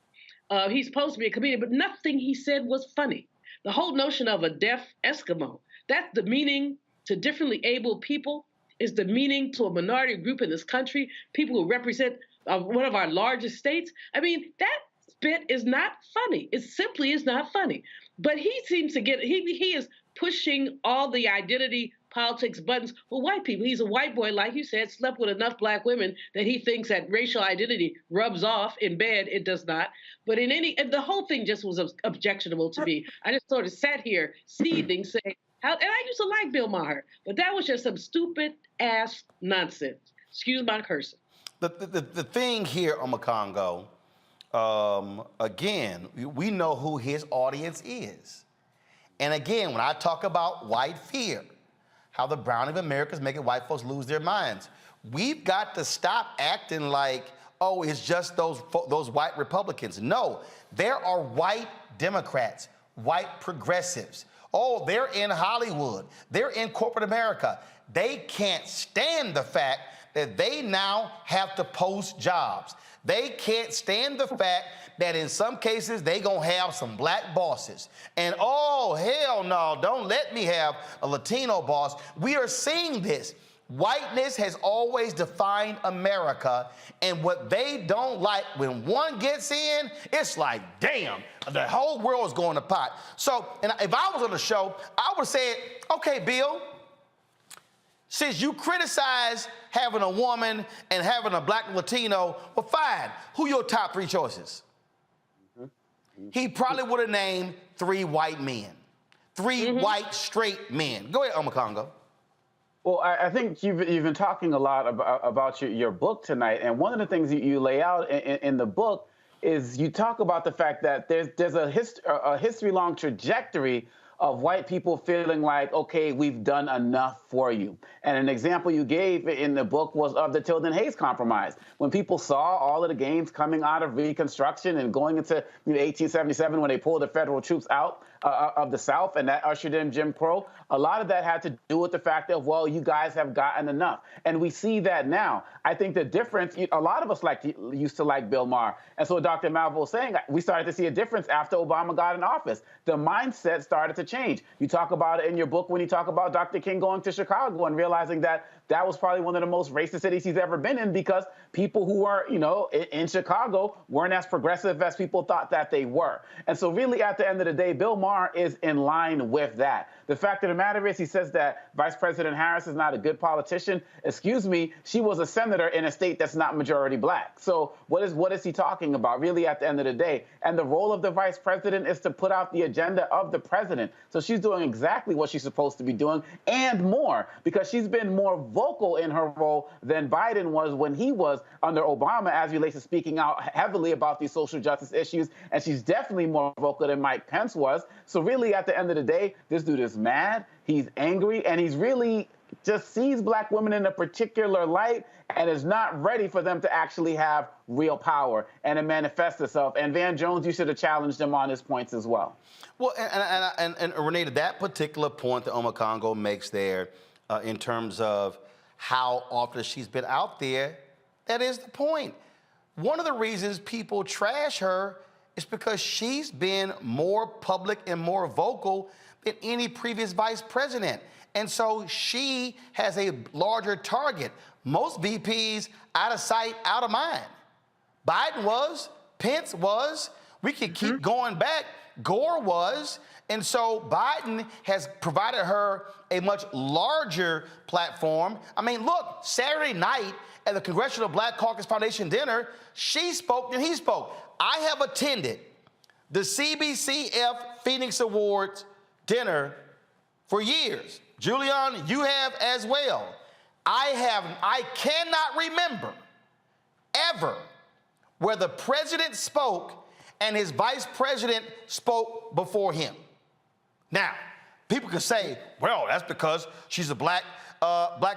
He's supposed to be a comedian, but nothing he said was funny. The whole notion of a deaf Eskimo, that's demeaning to differently abled people, is demeaning to a minority group in this country, people who represent one of our largest states. I mean, that bit is not funny. It simply is not funny. But he seems to get, he is pushing all the identity politics buttons for white people. He's a white boy, like you said, slept with enough black women that he thinks that racial identity rubs off. In bed, it does not. But the whole thing just was objectionable to me. I just sort of sat here seething, saying, and I used to like Bill Maher, but that was just some stupid ass nonsense. Excuse my cursing. The thing here, Omakongo, again, we know who his audience is. And again, when I talk about white fear, how the browning of America is making white folks lose their minds, we've got to stop acting like, oh, it's just those white Republicans. No, there are white Democrats, white progressives. Oh, they're in Hollywood. They're in corporate America. They can't stand the fact that they now have to post jobs. They can't stand the fact that in some cases they gonna have some black bosses. And oh, hell no, don't let me have a Latino boss. We are seeing this. Whiteness has always defined America, and what they don't like, when one gets in, it's like, damn, the whole world's going to pot. So, and if I was on the show, I would say, okay, Bill, since you criticize having a woman and having a black Latino, well, fine. Who your top three choices? He probably would have named 3 white men, 3 white straight men. Go ahead, Omakongo. Well, I think you've been talking a lot about your book tonight, and one of the things you lay out in the book is you talk about the fact that there's a history-long trajectory of white people feeling like, okay, we've done enough for you. And an example you gave in the book was of the Tilden Hayes Compromise. When people saw all of the gains coming out of Reconstruction and going into 1877 when they pulled the federal troops out of the South, and that ushered in Jim Crow. A lot of that had to do with the fact that, well, you guys have gotten enough. And we see that now. I think the difference, a lot of us used to like Bill Maher. And so Dr. Malvo was saying, we started to see a difference after Obama got in office. The mindset started to change. You talk about it in your book when you talk about Dr. King going to Chicago and realizing that that was probably one of the most racist cities he's ever been in, because people who were, in Chicago weren't as progressive as people thought that they were. And so really at the end of the day, Bill Maher is in line with that. The fact of the matter is, he says that Vice President Harris is not a good politician. Excuse me, she was a senator in a state that's not majority black. So what is he talking about, really, at the end of the day? And the role of the vice president is to put out the agenda of the president. So she's doing exactly what she's supposed to be doing and more, because she's been more vocal in her role than Biden was when he was under Obama, as relates to speaking out heavily about these social justice issues. And she's definitely more vocal than Mike Pence was. So really, at the end of the day, this dude is mad, he's angry, and he's really just sees black women in a particular light and is not ready for them to actually have real power and to manifest itself. And Van Jones, you should have challenged him on his points as well. Well, and Renee, that particular point that Oma Congo makes there in terms of how often she's been out there, that is the point. One of the reasons people trash her is because she's been more public and more vocal than any previous vice president. And so she has a larger target. Most VPs out of sight, out of mind. Biden was, Pence was, we could keep going back, Gore was. And so Biden has provided her a much larger platform. I mean, look, Saturday night at the Congressional Black Caucus Foundation dinner, she spoke and he spoke. I have attended the CBCF Phoenix Awards dinner for years. Julian, you have as well. I cannot remember ever where the president spoke and his vice president spoke before him. Now, people can say, well, that's because she's a black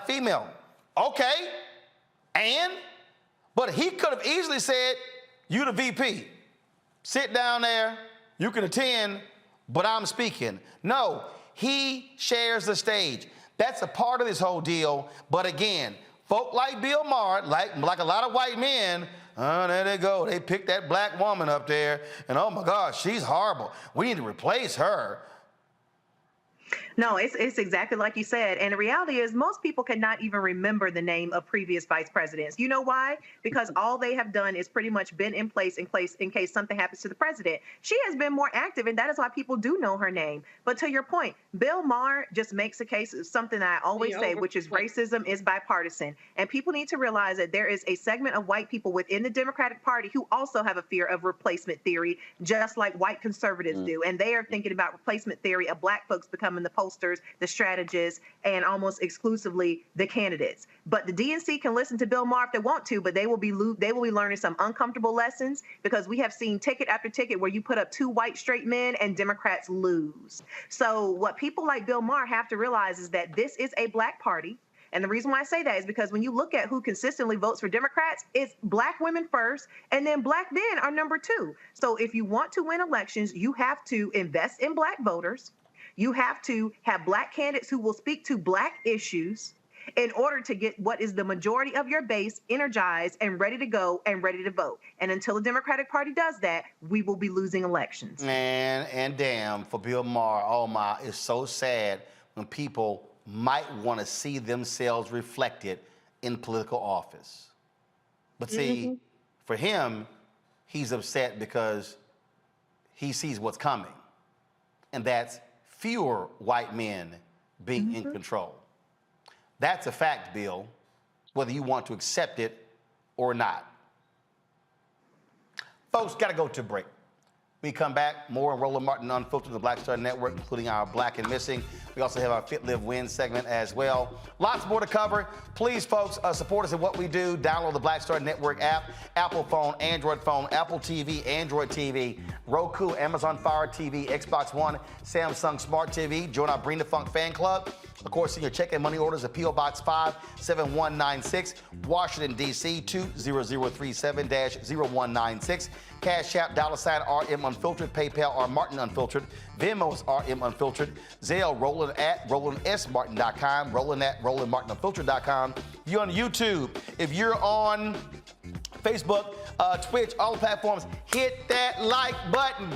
female. Okay, but he could have easily said, you the VP, sit down there, you can attend, but I'm speaking. No, he shares the stage. That's a part of this whole deal. But again, folk like Bill Maher, like a lot of white men, there they go. They picked that black woman up there, and oh my gosh, she's horrible. We need to replace her. No, it's exactly like you said. And the reality is most people cannot even remember the name of previous vice presidents. You know why? Because all they have done is pretty much been in place in case something happens to the president. She has been more active, and that is why people do know her name. But to your point, Bill Maher just makes a case of something that I always say, which is racism is bipartisan. And people need to realize that there is a segment of white people within the Democratic Party who also have a fear of replacement theory, just like white conservatives do. And they are thinking about replacement theory of black folks becoming the posters, the strategists, and almost exclusively the candidates. But the DNC can listen to Bill Maher if they want to, but they will be learning some uncomfortable lessons, because we have seen ticket after ticket where you put up two white straight men and Democrats lose. So what people like Bill Maher have to realize is that this is a black party. And the reason why I say that is because when you look at who consistently votes for Democrats, it's black women first, and then black men are number two. So if you want to win elections, you have to invest in black voters. You have to have black candidates who will speak to black issues in order to get what is the majority of your base energized and ready to go and ready to vote. And until the Democratic Party does that, we will be losing elections. Man, and damn, for Bill Maher, oh my, it's so sad when people might want to see themselves reflected in political office. But see, for him, he's upset because he sees what's coming. And that's fewer white men being in control. That's a fact, Bill, whether you want to accept it or not. Folks, got to go to a break. We come back, more on Roland Martin Unfiltered, the Black Star Network, including our Black and Missing. We also have our Fit, Live, Win segment as well. Lots more to cover. Please, folks, support us in what we do. Download the Black Star Network app, Apple phone, Android phone, Apple TV, Android TV, Roku, Amazon Fire TV, Xbox One, Samsung Smart TV. Join our Bring the Funk fan club. Of course, send your check and money orders at P.O. Box 57196, Washington, D.C. 20037-0196. Cash App, $RM Unfiltered, PayPal, R Martin Unfiltered, Venmo's RM Unfiltered, Zelle, Roland at RolandSMartin.com, Roland at RolandMartinUnfiltered.com. If you're on YouTube, if you're on Facebook, Twitch, all the platforms, hit that like button.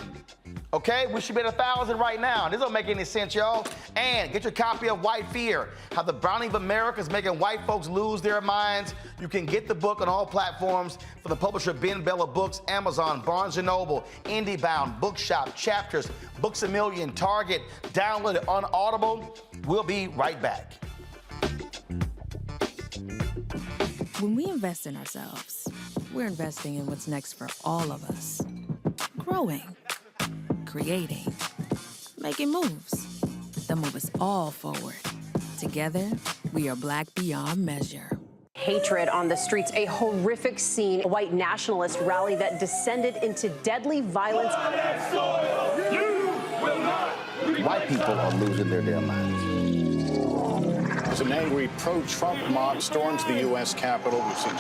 Okay, we should be at 1,000 right now. This don't make any sense, y'all. And get your copy of White Fear, How the Browning of America is Making White Folks Lose Their Minds. You can get the book on all platforms from the publisher Ben Bella Books, Amazon, Barnes & Noble, IndieBound, Bookshop, Chapters, Books A Million, Target. Download it on Audible. We'll be right back. When we invest in ourselves, we're investing in what's next for all of us. Growing, creating, making moves that move us all forward. Together, we are Black beyond measure. Hatred on the streets, a horrific scene, a white nationalist rally that descended into deadly violence. White people are losing their damn minds. An angry pro-Trump mob storms the U.S. Capitol. We've seen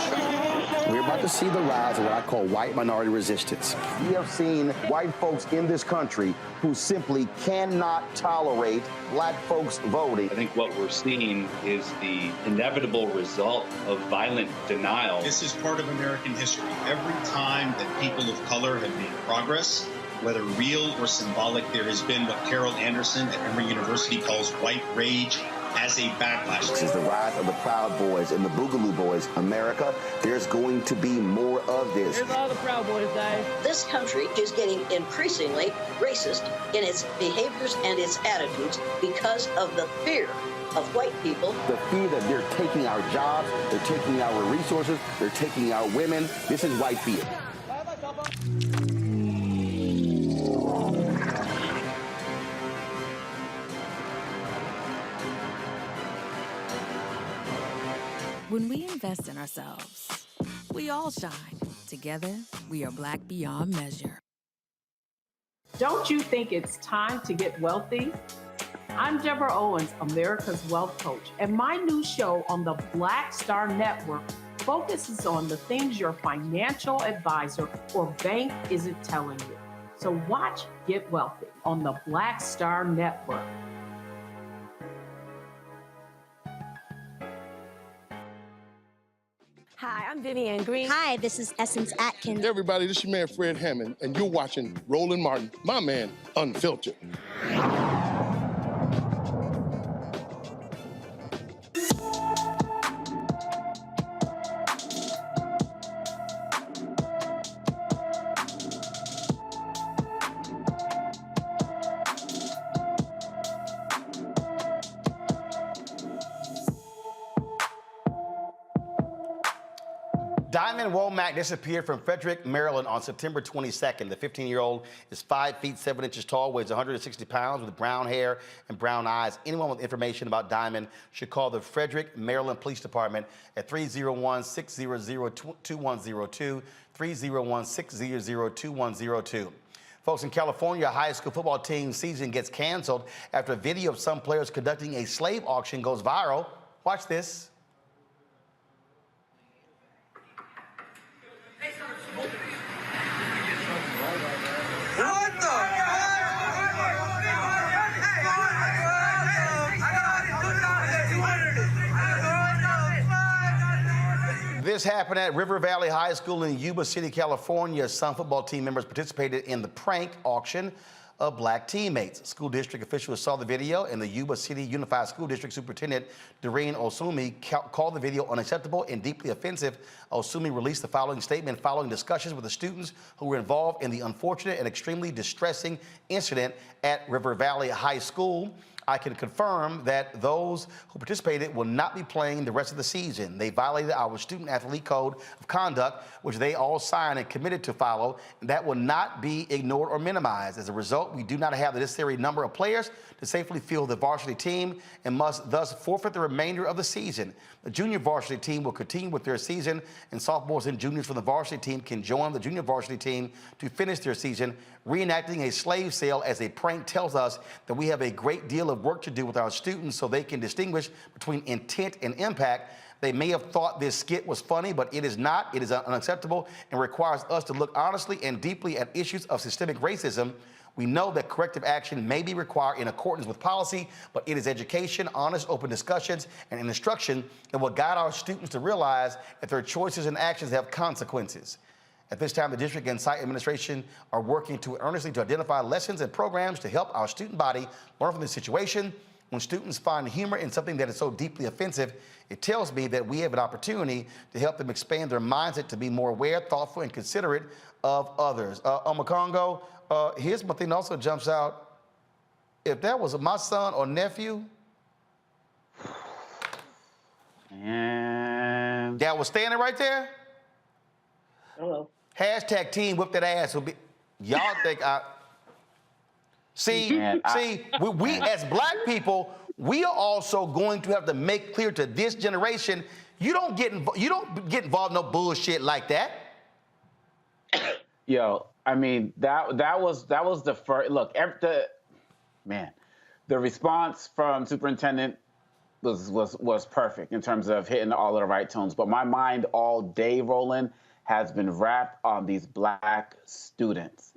We're about to see the rise of what I call white minority resistance. We have seen white folks in this country who simply cannot tolerate black folks voting. I think what we're seeing is the inevitable result of violent denial. This is part of American history. Every time that people of color have made progress, whether real or symbolic, there has been what Carol Anderson at Emory University calls white rage as a backlash. This is the rise of the Proud Boys and the Boogaloo Boys. America, there's going to be more of this. Here's all the Proud Boys, guys. This country is getting increasingly racist in its behaviors and its attitudes because of the fear of white people. The fear that they're taking our jobs, they're taking our resources, they're taking our women. This is white fear. When we invest in ourselves, we all shine. Together, we are Black beyond measure. Don't you think it's time to get wealthy? I'm Deborah Owens, America's Wealth Coach, and my new show on the Black Star Network focuses on the things your financial advisor or bank isn't telling you. So watch Get Wealthy on the Black Star Network. Hi, I'm Vivian Green. Hi, this is Essence Atkins. Hey everybody, this is your man Fred Hammond, and you're watching Roland Martin, my man, Unfiltered. Diamond Womack disappeared from Frederick, Maryland on September 22nd. The 15-year-old is 5 feet 7 inches tall, weighs 160 pounds, with brown hair and brown eyes. Anyone with information about Diamond should call the Frederick, Maryland Police Department at 301-600-2102, 301-600-2102. Folks, in California, a high school football team season gets canceled after a video of some players conducting a slave auction goes viral. Watch this. This happened at River Valley High School in Yuba City, California. Some football team members participated in the prank auction of black teammates. School district officials saw the video, and the Yuba City Unified School District Superintendent Doreen Osumi called the video unacceptable and deeply offensive. Osumi released the following statement following discussions with the students who were involved in the unfortunate and extremely distressing incident at River Valley High School. I can confirm that those who participated will not be playing the rest of the season. They violated our student-athlete code of conduct, which they all signed and committed to follow, and that will not be ignored or minimized. As a result, we do not have the necessary number of players to safely field the varsity team and must thus forfeit the remainder of the season. The junior varsity team will continue with their season, and sophomores and juniors from the varsity team can join the junior varsity team to finish their season. Reenacting a slave sale as a prank tells us that we have a great deal of work to do with our students so they can distinguish between intent and impact. They may have thought this skit was funny, but it is not. It is unacceptable and requires us to look honestly and deeply at issues of systemic racism. We know that corrective action may be required in accordance with policy, but it is education, honest, open discussions, and instruction that will guide our students to realize that their choices and actions have consequences. At this time, the district and site administration are working earnestly to identify lessons and programs to help our student body learn from this situation. When students find humor in something that is so deeply offensive, it tells me that we have an opportunity to help them expand their mindset to be more aware, thoughtful, and considerate of others. Omakongo, here's one thing that also jumps out. If that was my son or nephew, and that was standing right there. Hello. Hashtag team whip that ass. Will be, y'all think I... See, we as black people, we are also going to have to make clear to this generation, you don't get involved in no bullshit like that. Yo, I mean, that was the first look. The response from superintendent was perfect in terms of hitting all of the right tones. But my mind all day, Roland, has been wrapped on these black students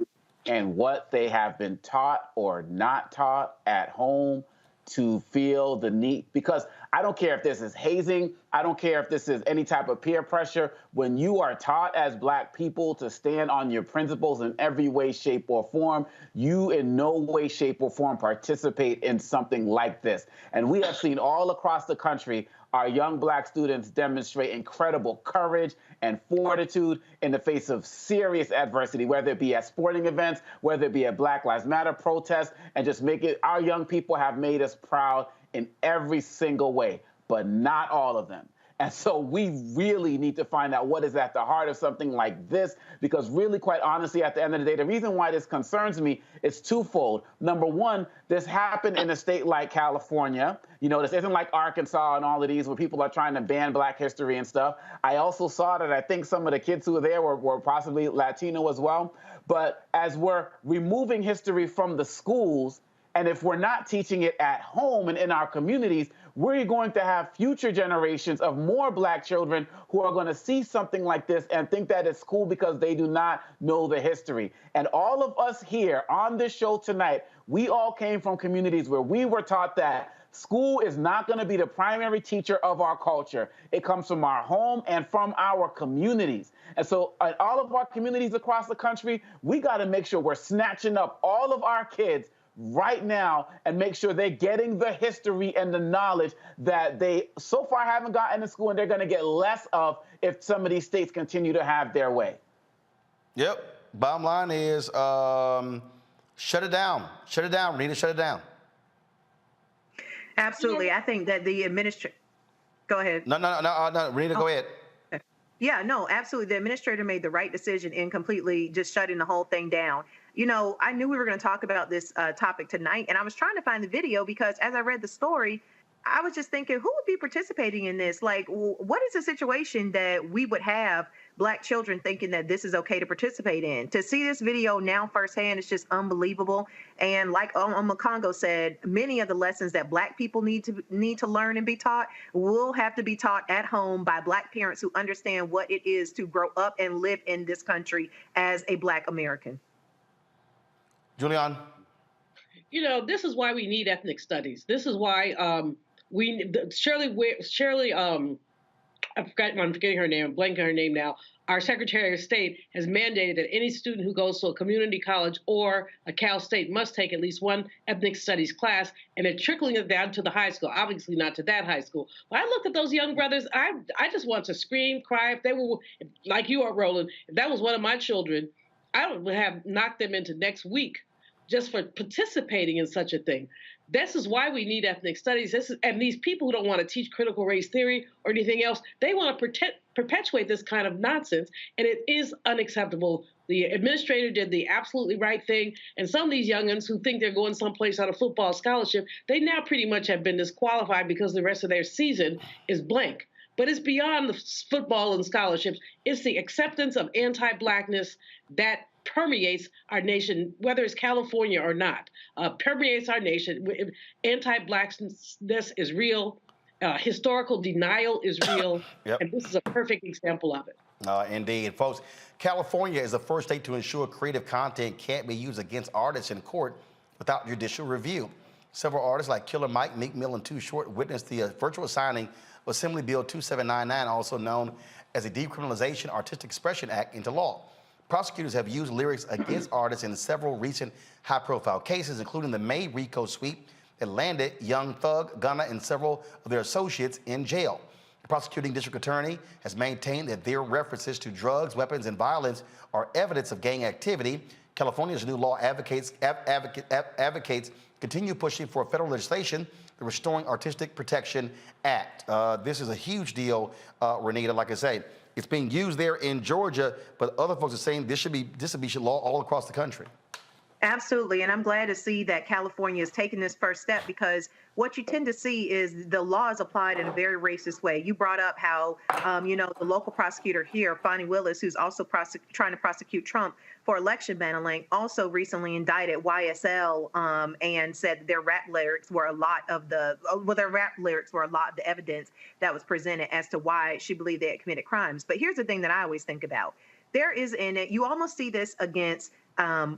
and what they have been taught or not taught at home to feel the need. Because I don't care if this is hazing, I don't care if this is any type of peer pressure. When you are taught as black people to stand on your principles in every way, shape, or form, you in no way, shape, or form participate in something like this. And we have seen all across the country our young black students demonstrate incredible courage and fortitude in the face of serious adversity, whether it be at sporting events, whether it be at Black Lives Matter protests, and just our young people have made us proud in every single way, but not all of them. And so we really need to find out what is at the heart of something like this, because really, quite honestly, at the end of the day, the reason why this concerns me is twofold. Number one, this happened in a state like California. You know, this isn't like Arkansas and all of these where people are trying to ban black history and stuff. I also saw that I think some of the kids who were there were possibly Latino as well. But as we're removing history from the schools, and if we're not teaching it at home and in our communities, we're going to have future generations of more black children who are going to see something like this and think that it's cool because they do not know the history. And all of us here on this show tonight, we all came from communities where we were taught that school is not going to be the primary teacher of our culture. It comes from our home and from our communities. And so in all of our communities across the country, we got to make sure we're snatching up all of our kids right now and make sure they're getting the history and the knowledge that they so far haven't gotten in school and they're going to get less of if some of these states continue to have their way. Yep. Bottom line is shut it down. Shut it down. We need to shut it down. Absolutely. I think that the administrator... Go ahead. No, Rita, go ahead. Yeah, no, absolutely. The administrator made the right decision in completely just shutting the whole thing down. You know, I knew we were going to talk about this topic tonight, and I was trying to find the video because as I read the story, I was just thinking, who would be participating in this? Like, what is the situation that we would have black children thinking that this is okay to participate in? To see this video now firsthand is just unbelievable. And like Omakongo said, many of the lessons that black people need to learn and be taught will have to be taught at home by black parents who understand what it is to grow up and live in this country as a black American. Julian? You know, this is why we need ethnic studies. This is why Shirley, I'm forgetting her name, I'm blanking her name now. Our Secretary of State has mandated that any student who goes to a community college or a Cal State must take at least one ethnic studies class, and they're trickling it down to the high school, obviously not to that high school. But I looked at those young brothers, I just want to scream, cry. If they were, like you are, Roland, if that was one of my children, I would have knocked them into next week just for participating in such a thing. This is why we need ethnic studies. And these people who don't want to teach critical race theory or anything else, they want to perpetuate this kind of nonsense, and it is unacceptable. The administrator did the absolutely right thing, and some of these youngins who think they're going someplace on a football scholarship, they now pretty much have been disqualified because the rest of their season is blank. But it's beyond the football and scholarships. It's the acceptance of anti-Blackness that permeates our nation, whether it's California or not, permeates our nation. Anti-Blackness is real. Historical denial is real. Yep. And this is a perfect example of it. Indeed. Folks, California is the first state to ensure creative content can't be used against artists in court without judicial review. Several artists like Killer Mike, Meek Mill, and Too Short witnessed the virtual signing of Assembly Bill 2799, also known as the Decriminalization Artistic Expression Act, into law. Prosecutors have used lyrics against artists in several recent high-profile cases, including the May RICO sweep that landed Young Thug, Gunna, and several of their associates in jail. The prosecuting district attorney has maintained that their references to drugs, weapons, and violence are evidence of gang activity. California's new law advocates continue pushing for federal legislation, the Restoring Artistic Protection Act. This is a huge deal, Renita. Like I say, it's being used there in Georgia, but other folks are saying this should be law all across the country. Absolutely. And I'm glad to see that California is taking this first step, because what you tend to see is the law is applied in a very racist way. You brought up how, the local prosecutor here, Fonnie Willis, who's also trying to prosecute Trump for election meddling, also recently indicted YSL and said their rap lyrics were a lot of the evidence that was presented as to why she believed they had committed crimes. But here's the thing that I always think about. There is in it, you almost see this against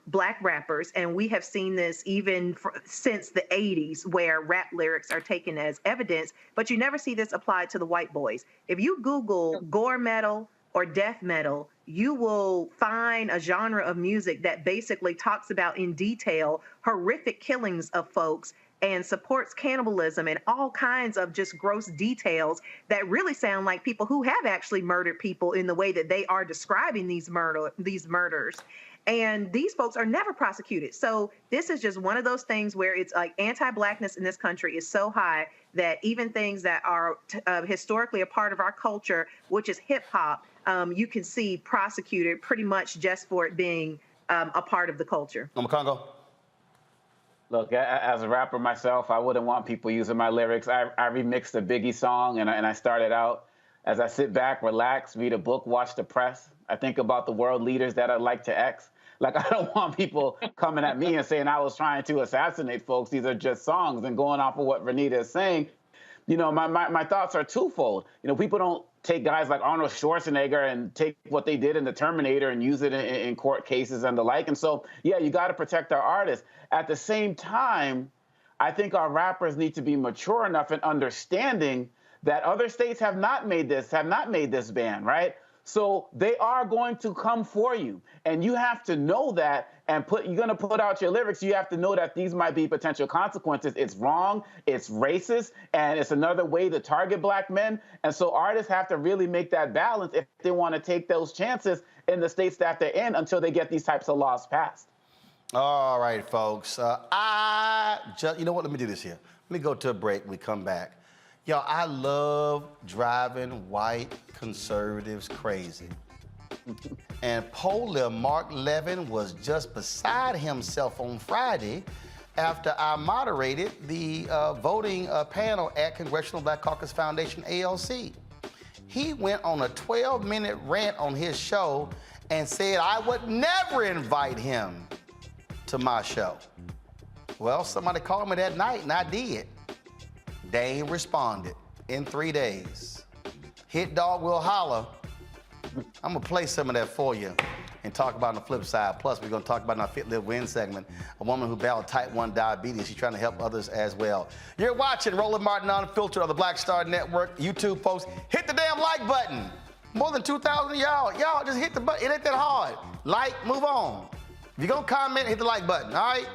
Black rappers, and we have seen this even since the 80s, where rap lyrics are taken as evidence, but you never see this applied to the white boys. If you Google gore metal or death metal, you will find a genre of music that basically talks about in detail horrific killings of folks and supports cannibalism and all kinds of just gross details that really sound like people who have actually murdered people in the way that they are describing these murders. And these folks are never prosecuted. So this is just one of those things where it's like anti-Blackness in this country is so high that even things that are historically a part of our culture, which is hip hop, you can see prosecuted pretty much just for it being a part of the culture. Congo. Look, as a rapper myself, I wouldn't want people using my lyrics. I remixed a Biggie song, and I started out as I sit back, relax, read a book, watch the press. I think about the world leaders that I'd like to X. Like, I don't want people coming at me and saying I was trying to assassinate folks. These are just songs. And going off of what Renita is saying, my thoughts are twofold. People don't take guys like Arnold Schwarzenegger and take what they did in The Terminator and use it in court cases and the like. And so, yeah, you got to protect our artists. At the same time, I think our rappers need to be mature enough in understanding that other states have not made this ban, right? So they are going to come for you. And you have to know that, and you're going to put out your lyrics. You have to know that these might be potential consequences. It's wrong, it's racist, and it's another way to target Black men. And so artists have to really make that balance if they want to take those chances in the states that they're in until they get these types of laws passed. All right, folks. You know what? Let me do this here. Let me go to a break. We come back. Yo, I love driving white conservatives crazy. And poller Mark Levin was just beside himself on Friday after I moderated the voting panel at Congressional Black Caucus Foundation, ALC. He went on a 12-minute rant on his show and said I would never invite him to my show. Well, somebody called me that night, and I did. They ain't responded in 3 days. Hit Dog Will Holler. I'm gonna play some of that for you and talk about on the flip side. Plus, we're gonna talk about in our Fit, Live, Win segment, a woman who battled type 1 diabetes. She's trying to help others as well. You're watching Roland Martin Unfiltered on the Black Star Network. YouTube folks, hit the damn like button. More than 2,000 of y'all just hit the button. It ain't that hard. Like, move on. If you're gonna comment, hit the like button, all right?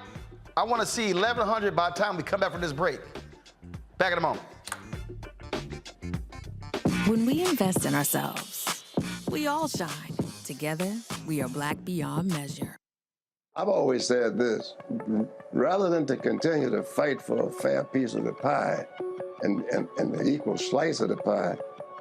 I wanna see 1,100 by the time we come back from this break. Back in a moment. When we invest in ourselves, we all shine. Together, we are Black beyond measure. I've always said this, rather than to continue to fight for a fair piece of the pie and the equal slice of the pie,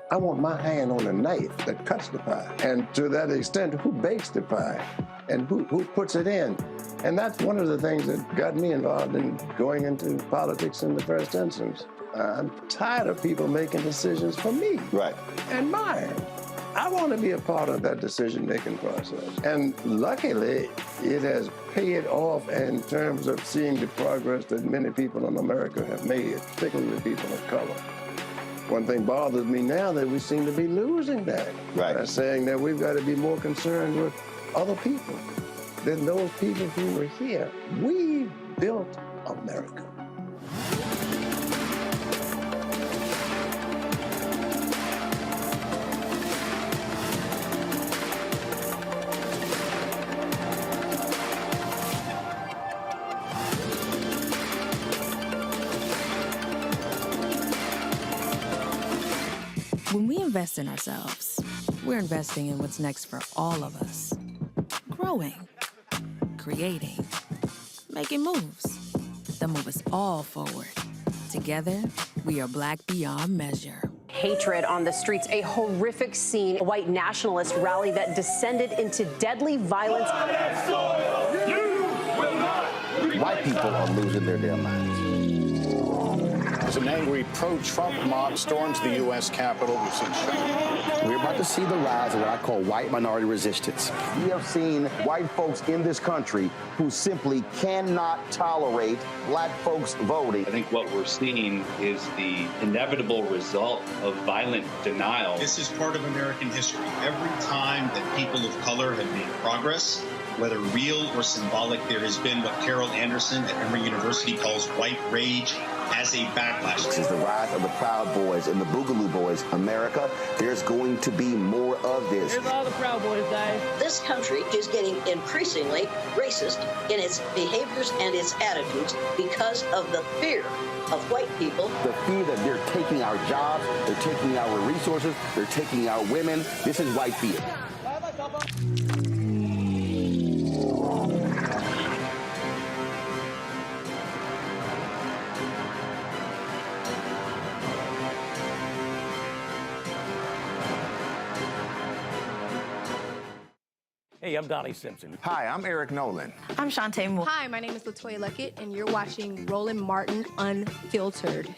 I want my hand on the knife that cuts the pie. And to that extent, who bakes the pie and who puts it in? And that's one of the things that got me involved in going into politics in the first instance. I'm tired of people making decisions for me. Right. And mine. I want to be a part of that decision-making process. And luckily, it has paid off in terms of seeing the progress that many people in America have made, particularly people of color. One thing bothers me now that we seem to be losing that. Right. By saying that we've got to be more concerned with other people than those people who were here. We built America. When we invest in ourselves, we're investing in what's next for all of us. Growing, creating, making moves that move us all forward. Together, we are Black beyond measure. Hatred on the streets, a horrific scene, a white nationalist rally that descended into deadly violence. White people are losing their damn minds. As an angry pro-Trump mob storms the U.S. Capitol, We're about to see the rise of what I call white minority resistance. We have seen white folks in this country who simply cannot tolerate black folks voting. I think what we're seeing is the inevitable result of violent denial. This is part of American history. Every time that people of color have made progress, whether real or symbolic, there has been what Carol Anderson at Emory University calls white rage as a backlash. This is the rise of the Proud Boys and the Boogaloo Boys. America, there's going to be more of this. Here's all the Proud Boys, guys. This country is getting increasingly racist in its behaviors and its attitudes because of the fear of white people. The fear that they're taking our jobs, they're taking our resources, they're taking our women. This is white fear. Hey, I'm Donnie Simpson. Hi, I'm Eric Nolan. I'm Shantae Moore. Hi, my name is LaToya Luckett, and you're watching Roland Martin Unfiltered.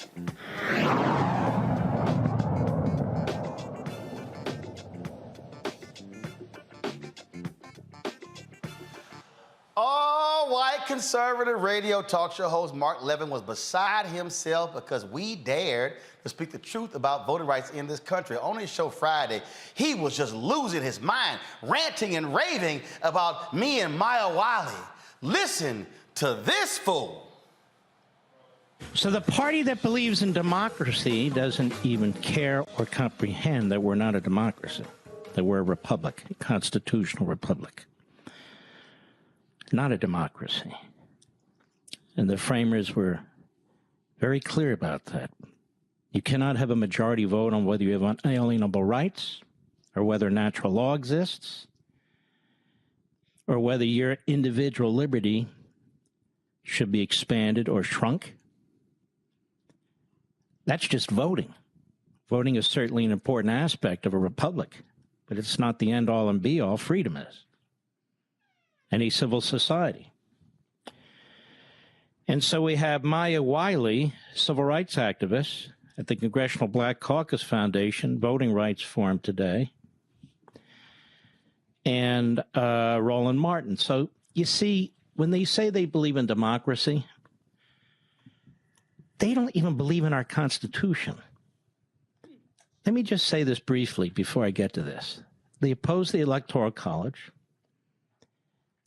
Oh, white conservative radio talk show host Mark Levin was beside himself because we dared to speak the truth about voting rights in this country. On his show Friday, he was just losing his mind, ranting and raving about me and Maya Wiley. Listen to this fool. So the party that believes in democracy doesn't even care or comprehend that we're not a democracy, that we're a republic, a constitutional republic. Not a democracy. And the framers were very clear about that. You cannot have a majority vote on whether you have unalienable rights or whether natural law exists or whether your individual liberty should be expanded or shrunk. That's just voting. Voting is certainly an important aspect of a republic, but it's not the end-all and be-all. Freedom is. Any civil society. And so we have Maya Wiley, civil rights activist at the Congressional Black Caucus Foundation, Voting Rights Forum today, and Roland Martin. So you see, when they say they believe in democracy, they don't even believe in our Constitution. Let me just say this briefly before I get to this. They oppose the Electoral College.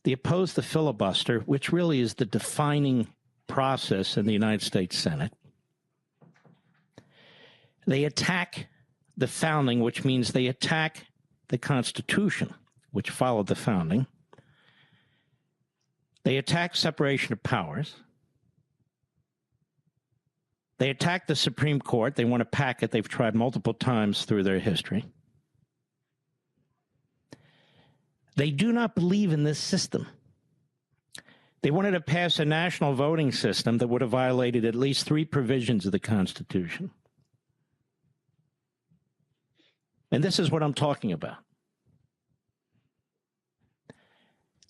They oppose the filibuster, which really is the defining process in the United States Senate. They attack the founding, which means they attack the Constitution, which followed the founding. They attack separation of powers. They attack the Supreme Court. They want to pack it. They've tried multiple times through their history. They do not believe in this system. They wanted to pass a national voting system that would have violated at least 3 provisions of the Constitution. And this is what I'm talking about.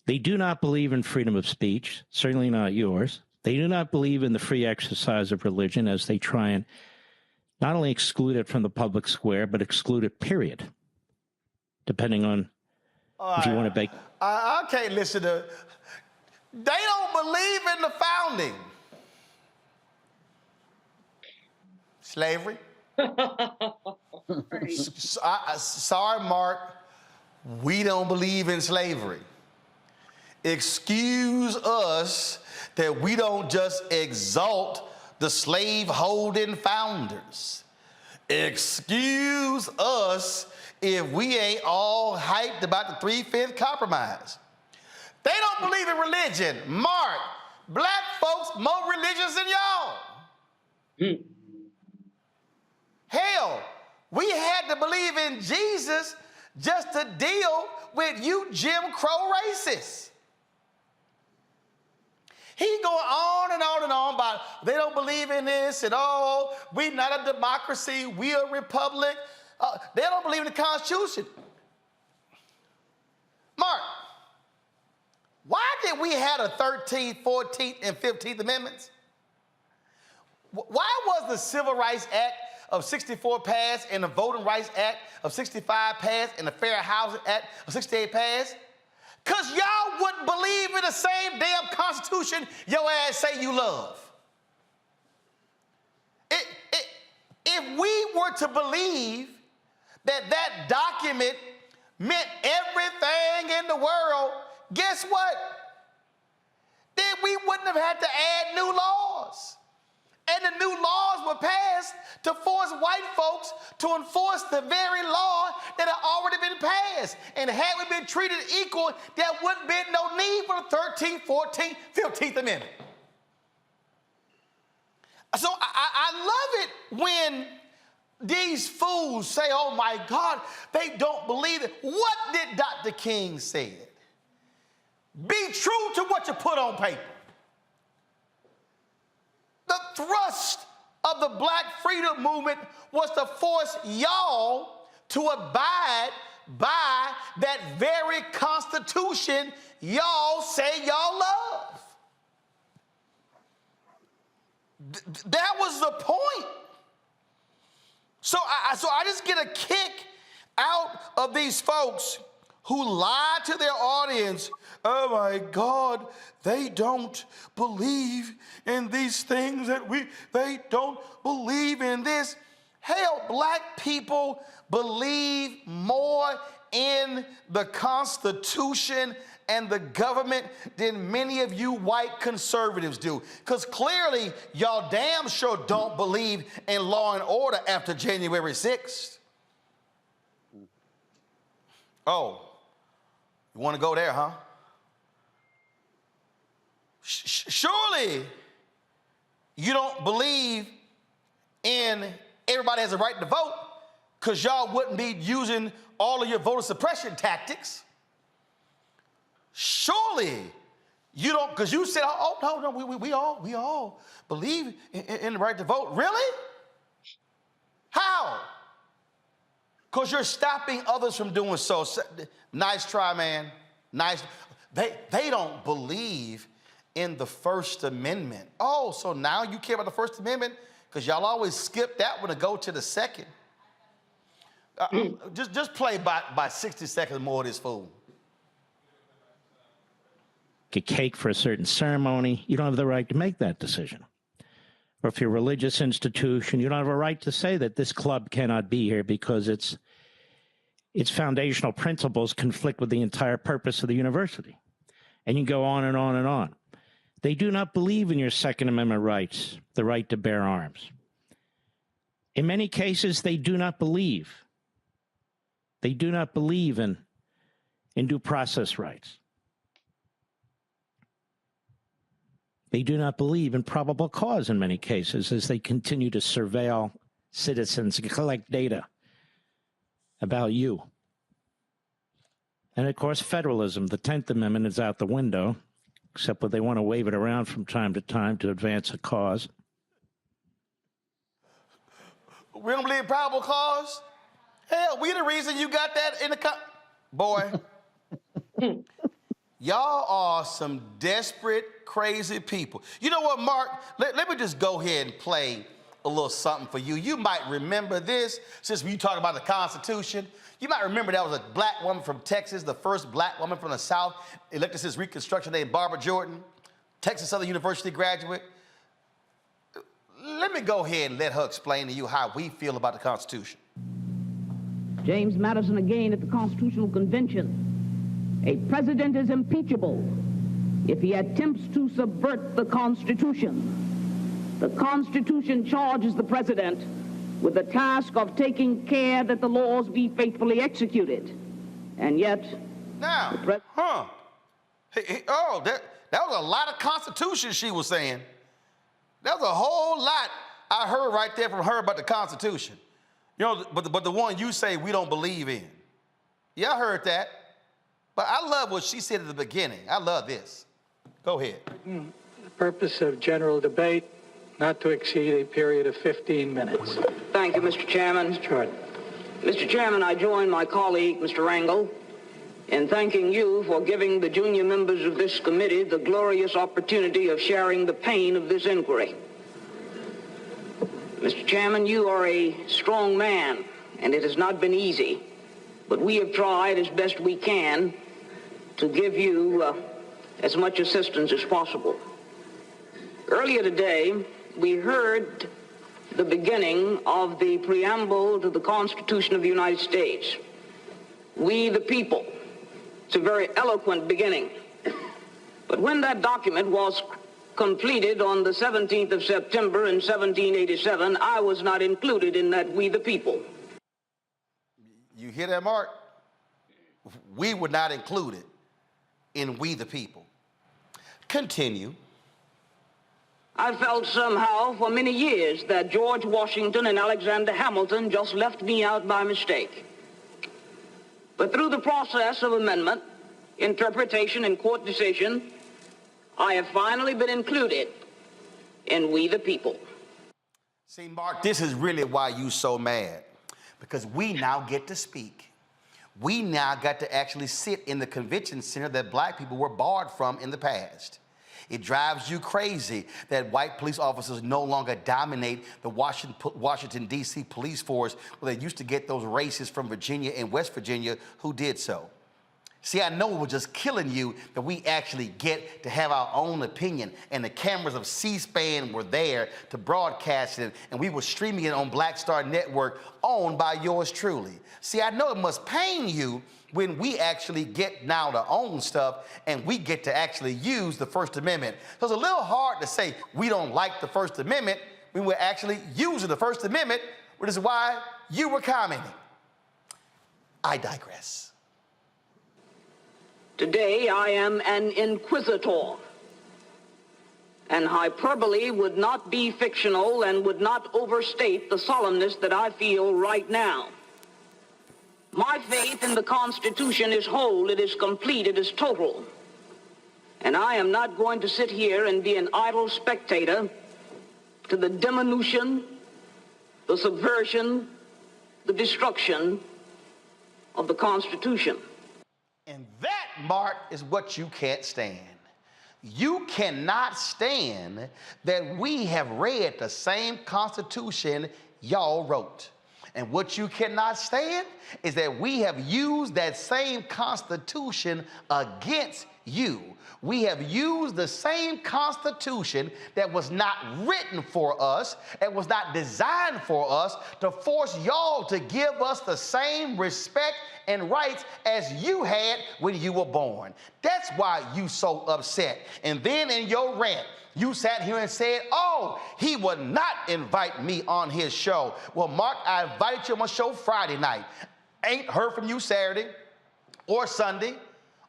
They do not believe in freedom of speech, certainly not yours. They do not believe in the free exercise of religion, as they try and not only exclude it from the public square, but exclude it, period, depending on if you want to make... I can't listen to... They don't believe in the founding. Slavery? Sorry, Mark. We don't believe in slavery. Excuse us that we don't just exalt the slave-holding founders. Excuse us if we ain't all hyped about the 3-5 compromise. They don't believe in religion. Mark, black folks more religious than y'all. Hell, we had to believe in Jesus just to deal with you Jim Crow racists. He going on and on and on about they don't believe in this and all. We not a democracy. We a republic. They don't believe in the Constitution. Mark, why did we have a 13th, 14th, and 15th Amendments? Why was the Civil Rights Act of 64 passed and the Voting Rights Act of 65 passed and the Fair Housing Act of 68 passed? Because y'all wouldn't believe in the same damn Constitution your ass say you love. If we were to believe that that document meant everything in the world, guess what? Then we wouldn't have had to add new laws. And the new laws were passed to force white folks to enforce the very law that had already been passed. And had we been treated equal, there wouldn't be no need for the 13th, 14th, 15th Amendment. So I love it when these fools say, oh my God, they don't believe it. What did Dr. King say? Be true to what you put on paper. The thrust of the Black Freedom Movement was to force y'all to abide by that very Constitution y'all say y'all love. That was the point. So I just get a kick out of these folks who lie to their audience. Oh my God, they don't believe in these things they don't believe in this. Hell, black people believe more in the Constitution and the government than many of you white conservatives do. Because clearly, y'all damn sure don't believe in law and order after January 6th. Oh, you want to go there, huh? Surely you don't believe in everybody has a right to vote, because y'all wouldn't be using all of your voter suppression tactics. Surely you don't, because you said, oh, no, we all believe in the right to vote. Really? How? Because you're stopping others from doing so. Nice try, man. Nice. They don't believe in the First Amendment. Oh, so now you care about the First Amendment? Because y'all always skip that one to go to the second. Just play by 60 seconds more of this fool. A cake for a certain ceremony, you don't have the right to make that decision. Or if you're a religious institution, you don't have a right to say that this club cannot be here because its foundational principles conflict with the entire purpose of the university. And you go on and on and on. They do not believe in your Second Amendment rights, the right to bear arms. In many cases, they do not believe. They do not believe in due process rights. They do not believe in probable cause in many cases as they continue to surveil citizens and collect data about you. And of course, federalism, the 10th Amendment, is out the window, except that they want to wave it around from time to time to advance a cause. We don't believe in probable cause? Hell, we the reason you got that in the boy. Y'all are some desperate, crazy people. You know what, Mark? Let me just go ahead and play a little something for you. You might remember this, since you talk about the Constitution. You might remember that was a black woman from Texas, the first black woman from the South, elected since Reconstruction, named Barbara Jordan, Texas Southern University graduate. Let me go ahead and let her explain to you how we feel about the Constitution. James Madison again at the Constitutional Convention. A president is impeachable if he attempts to subvert the Constitution. The Constitution charges the president with the task of taking care that the laws be faithfully executed. And yet, now, that was a lot of Constitution she was saying. That was a whole lot I heard right there from her about the Constitution. You know, but the one you say we don't believe in. Yeah, I heard that. But I love what she said at the beginning. I love this. Go ahead. The purpose of general debate, not to exceed a period of 15 minutes. Thank you, Mr. Chairman. Mr. Jordan. Mr. Chairman, I join my colleague, Mr. Rangel, in thanking you for giving the junior members of this committee the glorious opportunity of sharing the pain of this inquiry. Mr. Chairman, you are a strong man, and it has not been easy, but we have tried as best we can to give you as much assistance as possible. Earlier today, we heard the beginning of the preamble to the Constitution of the United States. We the people. It's a very eloquent beginning. But when that document was completed on the 17th of September in 1787, I was not included in that we the people. You hear that, Mark? We were not included in we the people. Continue. I felt somehow for many years that George Washington and Alexander Hamilton just left me out by mistake. But through the process of amendment, interpretation, and court decision, I have finally been included in we the people. See, Mark, this is really why you so mad. Because we now get to speak. We now got to actually sit in the convention center that black people were barred from in the past. It drives you crazy that white police officers no longer dominate the Washington, D.C. police force, where they used to get those racists from Virginia and West Virginia who did so. See, I know it was just killing you that we actually get to have our own opinion, and the cameras of C-SPAN were there to broadcast it, and we were streaming it on Black Star Network, owned by yours truly. See, I know it must pain you when we actually get now to own stuff and we get to actually use the First Amendment. So it's a little hard to say we don't like the First Amendment when we're actually using the First Amendment, which is why you were commenting. I digress. Today I am an inquisitor, and hyperbole would not be fictional and would not overstate the solemnness that I feel right now. My faith in the Constitution is whole, it is complete, it is total. And I am not going to sit here and be an idle spectator to the diminution, the subversion, the destruction of the Constitution. And that, Mark, is what you can't stand. You cannot stand that we have read the same Constitution y'all wrote. And what you cannot stand is that we have used that same Constitution against you. We have used the same Constitution that was not written for us and was not designed for us to force y'all to give us the same respect and rights as you had when you were born. That's why you so upset. And then in your rant, you sat here and said, oh, he would not invite me on his show. Well, Mark, I invited you on my show Friday night. Ain't heard from you Saturday or Sunday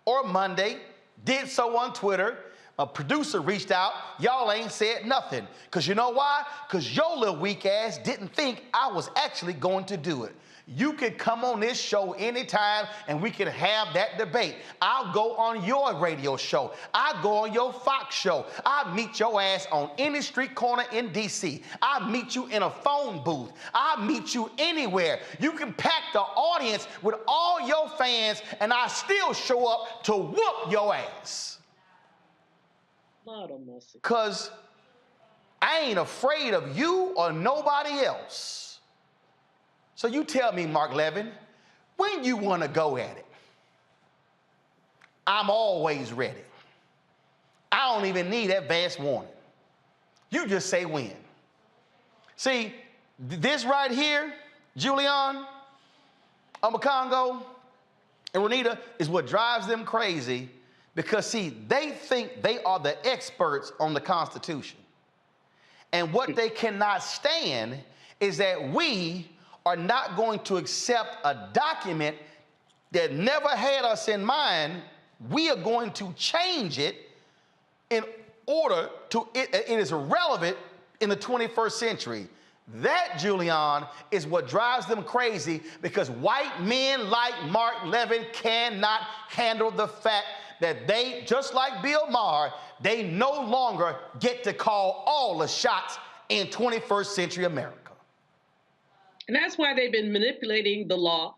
or Monday. Did so on Twitter. A producer reached out. Y'all ain't said nothing. Because you know why? Because your little weak ass didn't think I was actually going to do it. You can come on this show anytime and we can have that debate. I'll go on your radio show. I'll go on your Fox show. I'll meet your ass on any street corner in D.C. I'll meet you in a phone booth. I'll meet you anywhere. You can pack the audience with all your fans and I still show up to whoop your ass. Because I ain't afraid of you or nobody else. So you tell me, Mark Levin, when you want to go at it. I'm always ready. I don't even need advance warning. You just say when. See, this right here, Julian, Congo, and Renita, is what drives them crazy because, see, they think they are the experts on the Constitution. And what they cannot stand is that we are not going to accept a document that never had us in mind. We are going to change it in order to, it is relevant in the 21st century. That, Julian, is what drives them crazy because white men like Mark Levin cannot handle the fact that they, just like Bill Maher, they no longer get to call all the shots in 21st century America. And that's why they've been manipulating the law.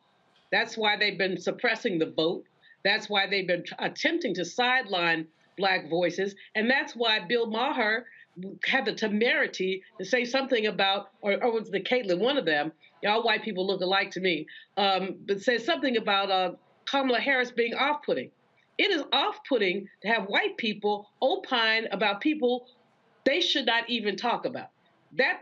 That's why they've been suppressing the vote. That's why they've been attempting to sideline Black voices. And that's why Bill Maher had the temerity to say something about, or was the Caitlin, one of them, all white people look alike to me, but said something about Kamala Harris being off-putting. It is off-putting to have white people opine about people they should not even talk about. That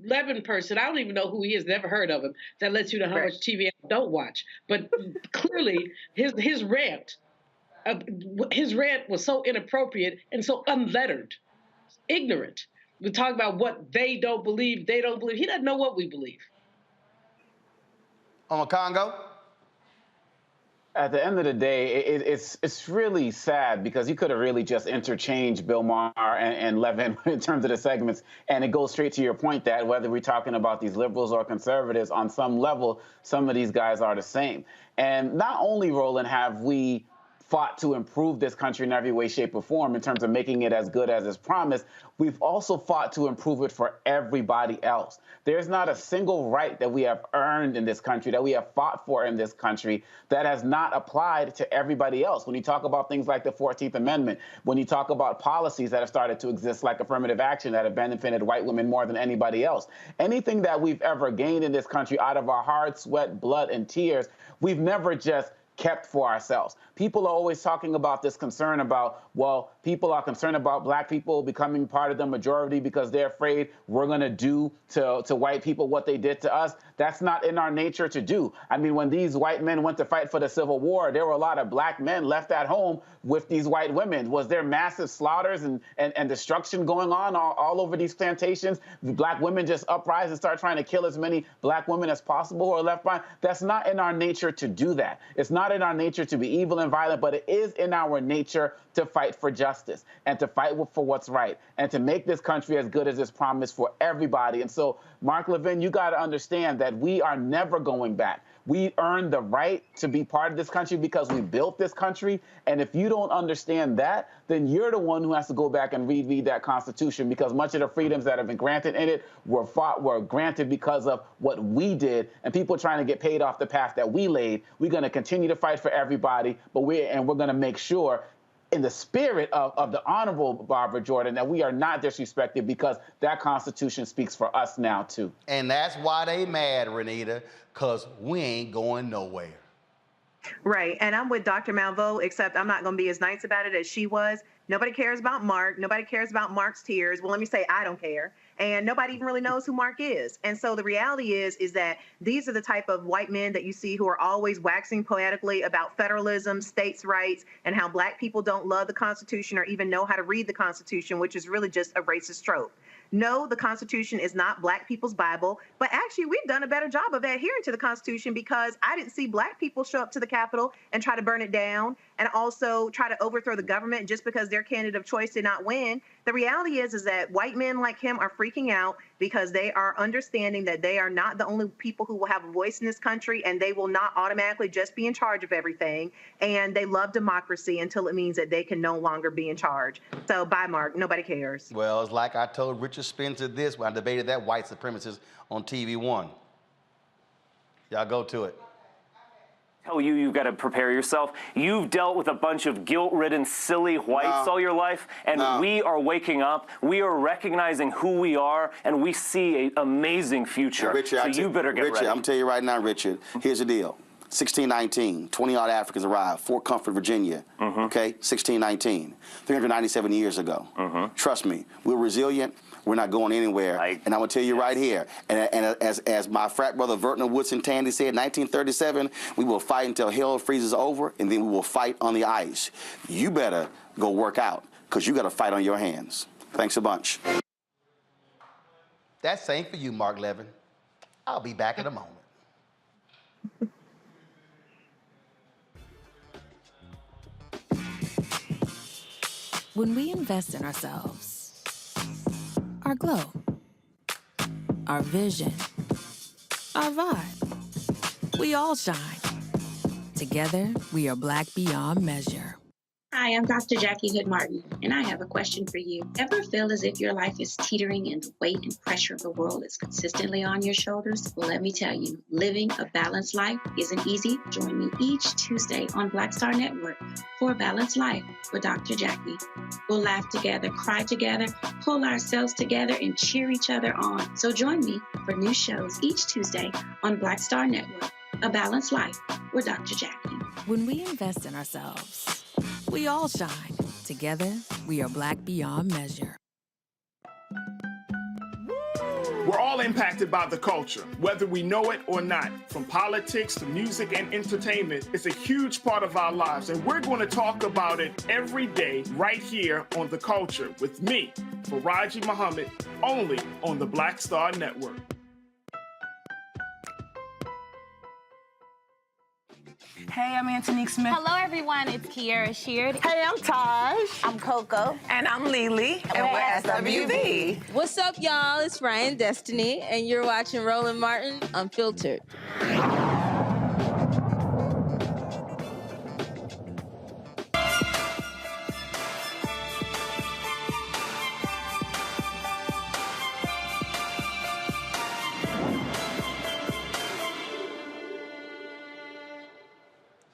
Levin person, I don't even know who he is, never heard of him. That lets you know how much TV I don't watch. But clearly, his rant was so inappropriate and so unlettered, ignorant. We talk about what they don't believe. He doesn't know what we believe. Congo? At the end of the day, it's really sad because you could have really just interchanged Bill Maher and Levin in terms of the segments, and it goes straight to your point that whether we're talking about these liberals or conservatives, on some level, some of these guys are the same. And not only, Roland, have we fought to improve this country in every way, shape, or form in terms of making it as good as it's promised, we've also fought to improve it for everybody else. There's not a single right that we have earned in this country, that we have fought for in this country, that has not applied to everybody else. When you talk about things like the 14th Amendment, when you talk about policies that have started to exist like affirmative action that have benefited white women more than anybody else, anything that we've ever gained in this country out of our hard sweat, blood, and tears, we've never just kept for ourselves. People are always talking about this concern about, well, people are concerned about Black people becoming part of the majority because they're afraid we're going to do to white people what they did to us. That's not in our nature to do. I mean, when these white men went to fight for the Civil War, there were a lot of Black men left at home with these white women. Was there massive slaughters and destruction going on all over these plantations? Black women just uprise and start trying to kill as many Black women as possible who are left behind? That's not in our nature to do that. It's not in our nature to be evil and violent, but it is in our nature to fight for justice and to fight for what's right and to make this country as good as it's promised for everybody. And so, Mark Levin, you got to understand that we are never going back. We earned the right to be part of this country because we built this country. And if you don't understand that, then you're the one who has to go back and reread that Constitution, because much of the freedoms that have been granted in it were granted because of what we did, and people trying to get paid off the path that we laid. We're going to continue to fight for everybody, but we're going to make sure, in the spirit of the Honorable Barbara Jordan, that we are not disrespected, because that Constitution speaks for us now, too. And that's why they mad, Renita, because we ain't going nowhere. Right. And I'm with Dr. Malveaux, except I'm not going to be as nice about it as she was. Nobody cares about Mark. Nobody cares about Mark's tears. Well, let me say I don't care. And nobody even really knows who Mark is. And so the reality is that these are the type of white men that you see who are always waxing poetically about federalism, states' rights, and how Black people don't love the Constitution or even know how to read the Constitution, which is really just a racist trope. No, the Constitution is not Black people's Bible, but actually we've done a better job of adhering to the Constitution, because I didn't see Black people show up to the Capitol and try to burn it down and also try to overthrow the government just because their candidate of choice did not win. The reality is that white men like him are freaking out. because they are understanding that they are not the only people who will have a voice in this country, and they will not automatically just be in charge of everything. And they love democracy until it means that they can no longer be in charge. So bye, Mark. Nobody cares. Well, it's like I told Richard Spencer this when I debated that white supremacist on TV One. Y'all go to it. Tell you you've got to prepare yourself. You've dealt with a bunch of guilt-ridden, silly whites all your life, and we are waking up. We are recognizing who we are, and we see an amazing future. Hey, Richard, so you better get ready. I'm telling you right now, Richard, here's the deal. 1619, 20-odd Africans arrived, Fort Comfort, Virginia, okay? 1619, 397 years ago. Trust me, we're resilient. We're not going anywhere. And I'm going to tell you right here, and as my frat brother Vertner Woodson Tandy said, 1937, we will fight until hell freezes over, and then we will fight on the ice. You better go work out, because you got a fight on your hands. Thanks a bunch. That's same for you, Mark Levin. I'll be back in a moment. When we invest in ourselves, our glow, our vision, our vibe, we all shine. Together, we are black beyond measure. Hi, I'm Dr. Jackie Hood Martin, and I have a question for you. Ever feel as if your life is teetering and the weight and pressure of the world is consistently on your shoulders? Well, let me tell you, living a balanced life isn't easy. Join me each Tuesday on Black Star Network for A Balanced Life with Dr. Jackie. We'll laugh together, cry together, pull ourselves together, and cheer each other on. So join me for new shows each Tuesday on Black Star Network, A Balanced Life with Dr. Jackie. When we invest in ourselves, we all shine. Together, we are black beyond measure. We're all impacted by the culture, whether we know it or not. From politics to music and entertainment, it's a huge part of our lives, and we're going to talk about it every day right here on The Culture with me, Faraji Muhammad, only on the Black Star Network. Hey, I'm Antonique Smith. Hello, everyone. It's Kiara Sheard. Hey, I'm Taj. I'm Coco. And I'm Lily. And we're SWV. What's up, y'all? It's Ryan Destiny, and you're watching Roland Martin Unfiltered.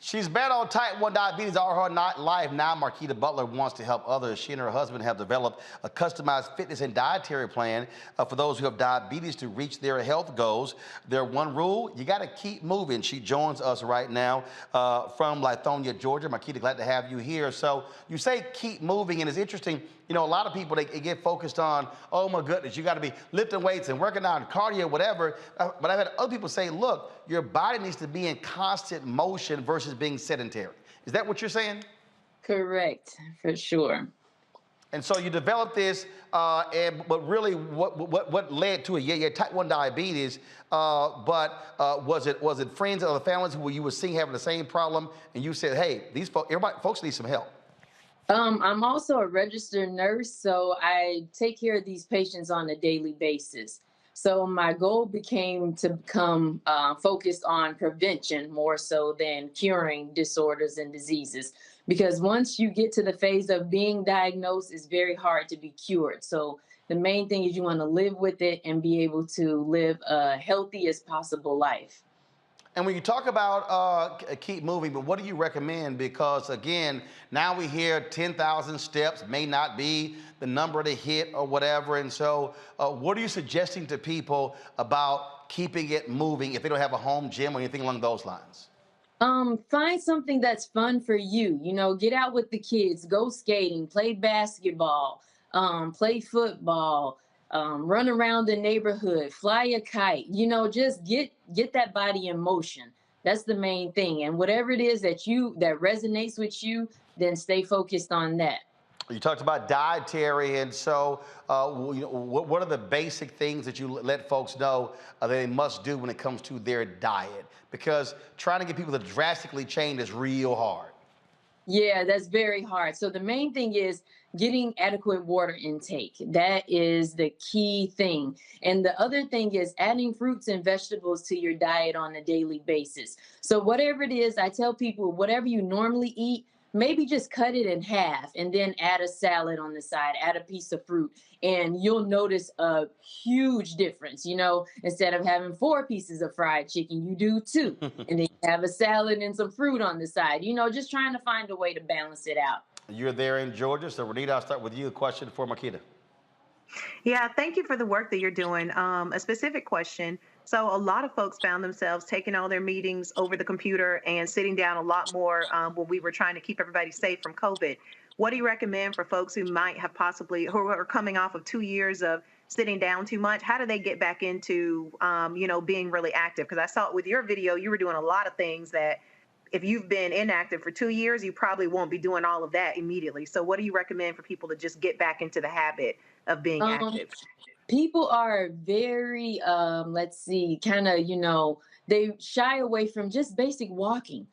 She's battled type 1 diabetes all her life. Now Marquita Butler wants to help others. She and her husband have developed a customized fitness and dietary plan for those who have diabetes to reach their health goals. Their one rule, you got to keep moving. She joins us right now from Lithonia, Georgia. Marquita, glad to have you here. So you say keep moving, and it's interesting. You know, a lot of people, they get focused on, oh my goodness, you got to be lifting weights and working out, cardio, whatever. But I've had other people say, look, your body needs to be in constant motion versus being sedentary. Is that what you're saying? Correct, for sure. And so you developed this, but really what led to it? Yeah, type 1 diabetes, but was it friends or the families who you were seeing having the same problem, and you said, hey, these folks need some help? I'm also a registered nurse, so I take care of these patients on a daily basis. So my goal became to become focused on prevention more so than curing disorders and diseases. Because once you get to the phase of being diagnosed, it's very hard to be cured. So the main thing is you want to live with it and be able to live a healthiest possible life. And when you talk about keep moving, but what do you recommend? Because again, now we hear 10,000 steps may not be the number to hit or whatever. And so what are you suggesting to people about keeping it moving if they don't have a home gym or anything along those lines? Find something that's fun for you. You know, get out with the kids, go skating, play basketball, play football, run around the neighborhood, fly a kite, you know, just get that body in motion. That's the main thing. And whatever it is that resonates with you, then stay focused on that. You talked about dietary, and so what are the basic things that you let folks know they must do when it comes to their diet? Because trying to get people to drastically change is real hard. Yeah, that's very hard. So the main thing is getting adequate water intake. That is the key thing. And the other thing is adding fruits and vegetables to your diet on a daily basis. So whatever it is, I tell people, whatever you normally eat, maybe just cut it in half and then add a salad on the side, add a piece of fruit, and you'll notice a huge difference. You know, instead of having 4 pieces of fried chicken, you do 2, and then you have a salad and some fruit on the side. You know, just trying to find a way to balance it out. You're there in Georgia, so Renita, I'll start with you. A question for Makita. Yeah, thank you for the work that you're doing. A specific question. So a lot of folks found themselves taking all their meetings over the computer and sitting down a lot more when we were trying to keep everybody safe from COVID. What do you recommend for folks who might have who are coming off of 2 years of sitting down too much? How do they get back into, being really active? Because I saw it with your video, you were doing a lot of things that if you've been inactive for 2 years, you probably won't be doing all of that immediately. So what do you recommend for people to just get back into the habit of being active? People are very, they shy away from just basic walking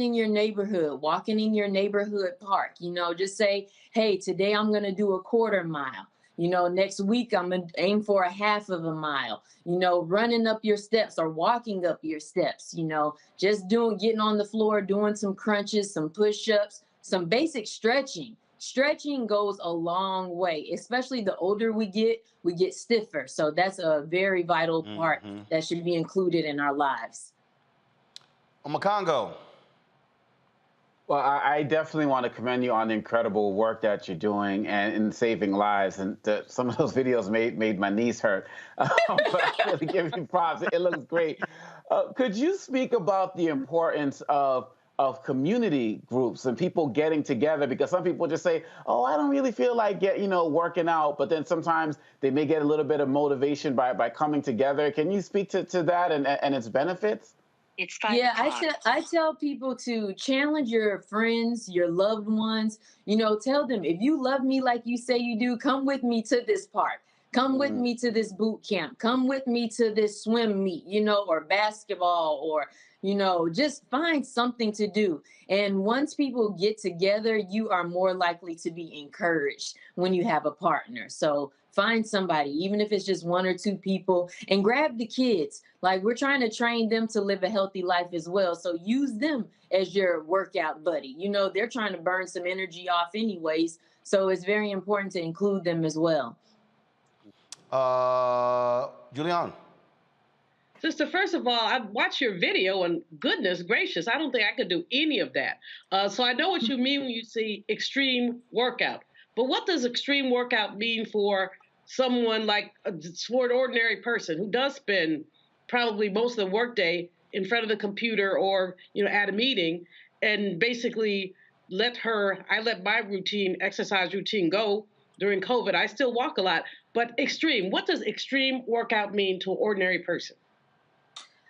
in your neighborhood, walking in your neighborhood park. Just say, hey, today I'm going to do a 1/4 mile. Next week I'm going to aim for a 1/2 mile, running up your steps or walking up your steps, just getting on the floor, doing some crunches, some push-ups, some basic stretching. Stretching goes a long way, especially the older we get stiffer. So that's a very vital part that should be included in our lives. Makongo. Well, I definitely want to commend you on the incredible work that you're doing and in saving lives. And some of those videos made my knees hurt. But I really give you props. It looks great. Could you speak about the importance of community groups and people getting together? Because some people just say, oh, I don't really feel like working out. But then sometimes they may get a little bit of motivation by coming together. Can you speak to that and its benefits? It's fine. Yeah, I tell people to challenge your friends, your loved ones. Tell them, if you love me like you say you do, come with me to this park. Come with me to this boot camp. Come with me to this swim meet, or basketball, or, just find something to do. And once people get together, you are more likely to be encouraged when you have a partner. So find somebody, even if it's just 1 or 2 people, and grab the kids. Like, we're trying to train them to live a healthy life as well. So use them as your workout buddy. They're trying to burn some energy off anyways. So it's very important to include them as well. Julian. Sister, first of all, I watched your video, and goodness gracious, I don't think I could do any of that. So I know what you mean when you say extreme workout. But what does extreme workout mean for someone like for an ordinary person who does spend probably most of the workday in front of the computer or, at a meeting, and basically I let my exercise routine go during COVID. I still walk a lot, but extreme, what does extreme workout mean to an ordinary person?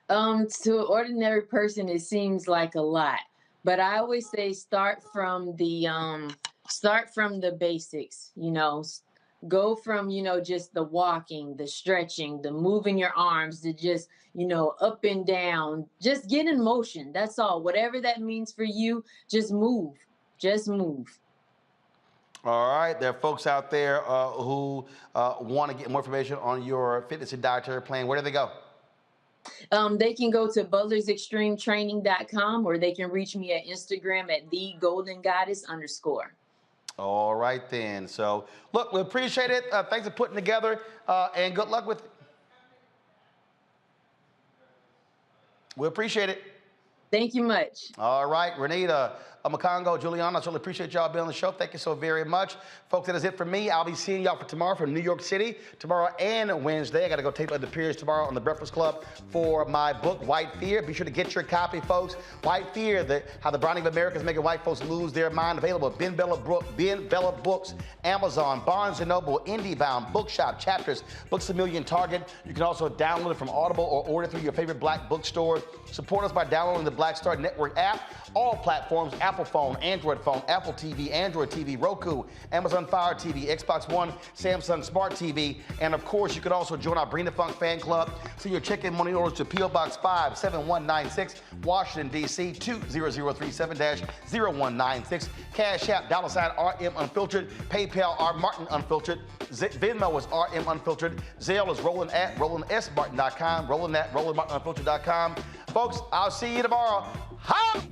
To an ordinary person, it seems like a lot, but I always say start from the basics, go from, just the walking, the stretching, the moving your arms, to just, up and down, just get in motion. That's all. Whatever that means for you, just move. All right. There are folks out there who want to get more information on your fitness and dietary plan. Where do they go? They can go to butlersextremetraining.com, or they can reach me at Instagram at @thegoldengoddess_. All right, then. So, look, we appreciate it. Thanks for putting together, and good luck with it. We appreciate it. Thank you much. All right, Renita, Makongo, Juliana, I certainly appreciate y'all being on the show. Thank you so very much. Folks, that is it for me. I'll be seeing y'all for tomorrow from New York City, tomorrow and Wednesday. I got to go tape the appearance tomorrow on the Breakfast Club for my book, White Fear. Be sure to get your copy, folks. White Fear, how the browning of America is making white folks lose their mind. Available at Ben Bella Books, Amazon, Barnes & Noble, IndieBound, Bookshop, Chapters, Books A Million, Target. You can also download it from Audible or order through your favorite black bookstore. Support us by downloading the Black Black Star Network app. All platforms, Apple phone, Android phone, Apple TV, Android TV, Roku, Amazon Fire TV, Xbox One, Samsung Smart TV. And of course, you can also join our Bring the Funk fan club. Send your check-in money orders to P.O. Box 57196, Washington, D.C. 20037-0196. Cash App, $RM Unfiltered. PayPal, R Martin Unfiltered. Venmo is RM Unfiltered. Zelle is Roland@RolandSMartin.com. Roland@RolandMartinUnfiltered.com. Folks, I'll see you tomorrow. Holla!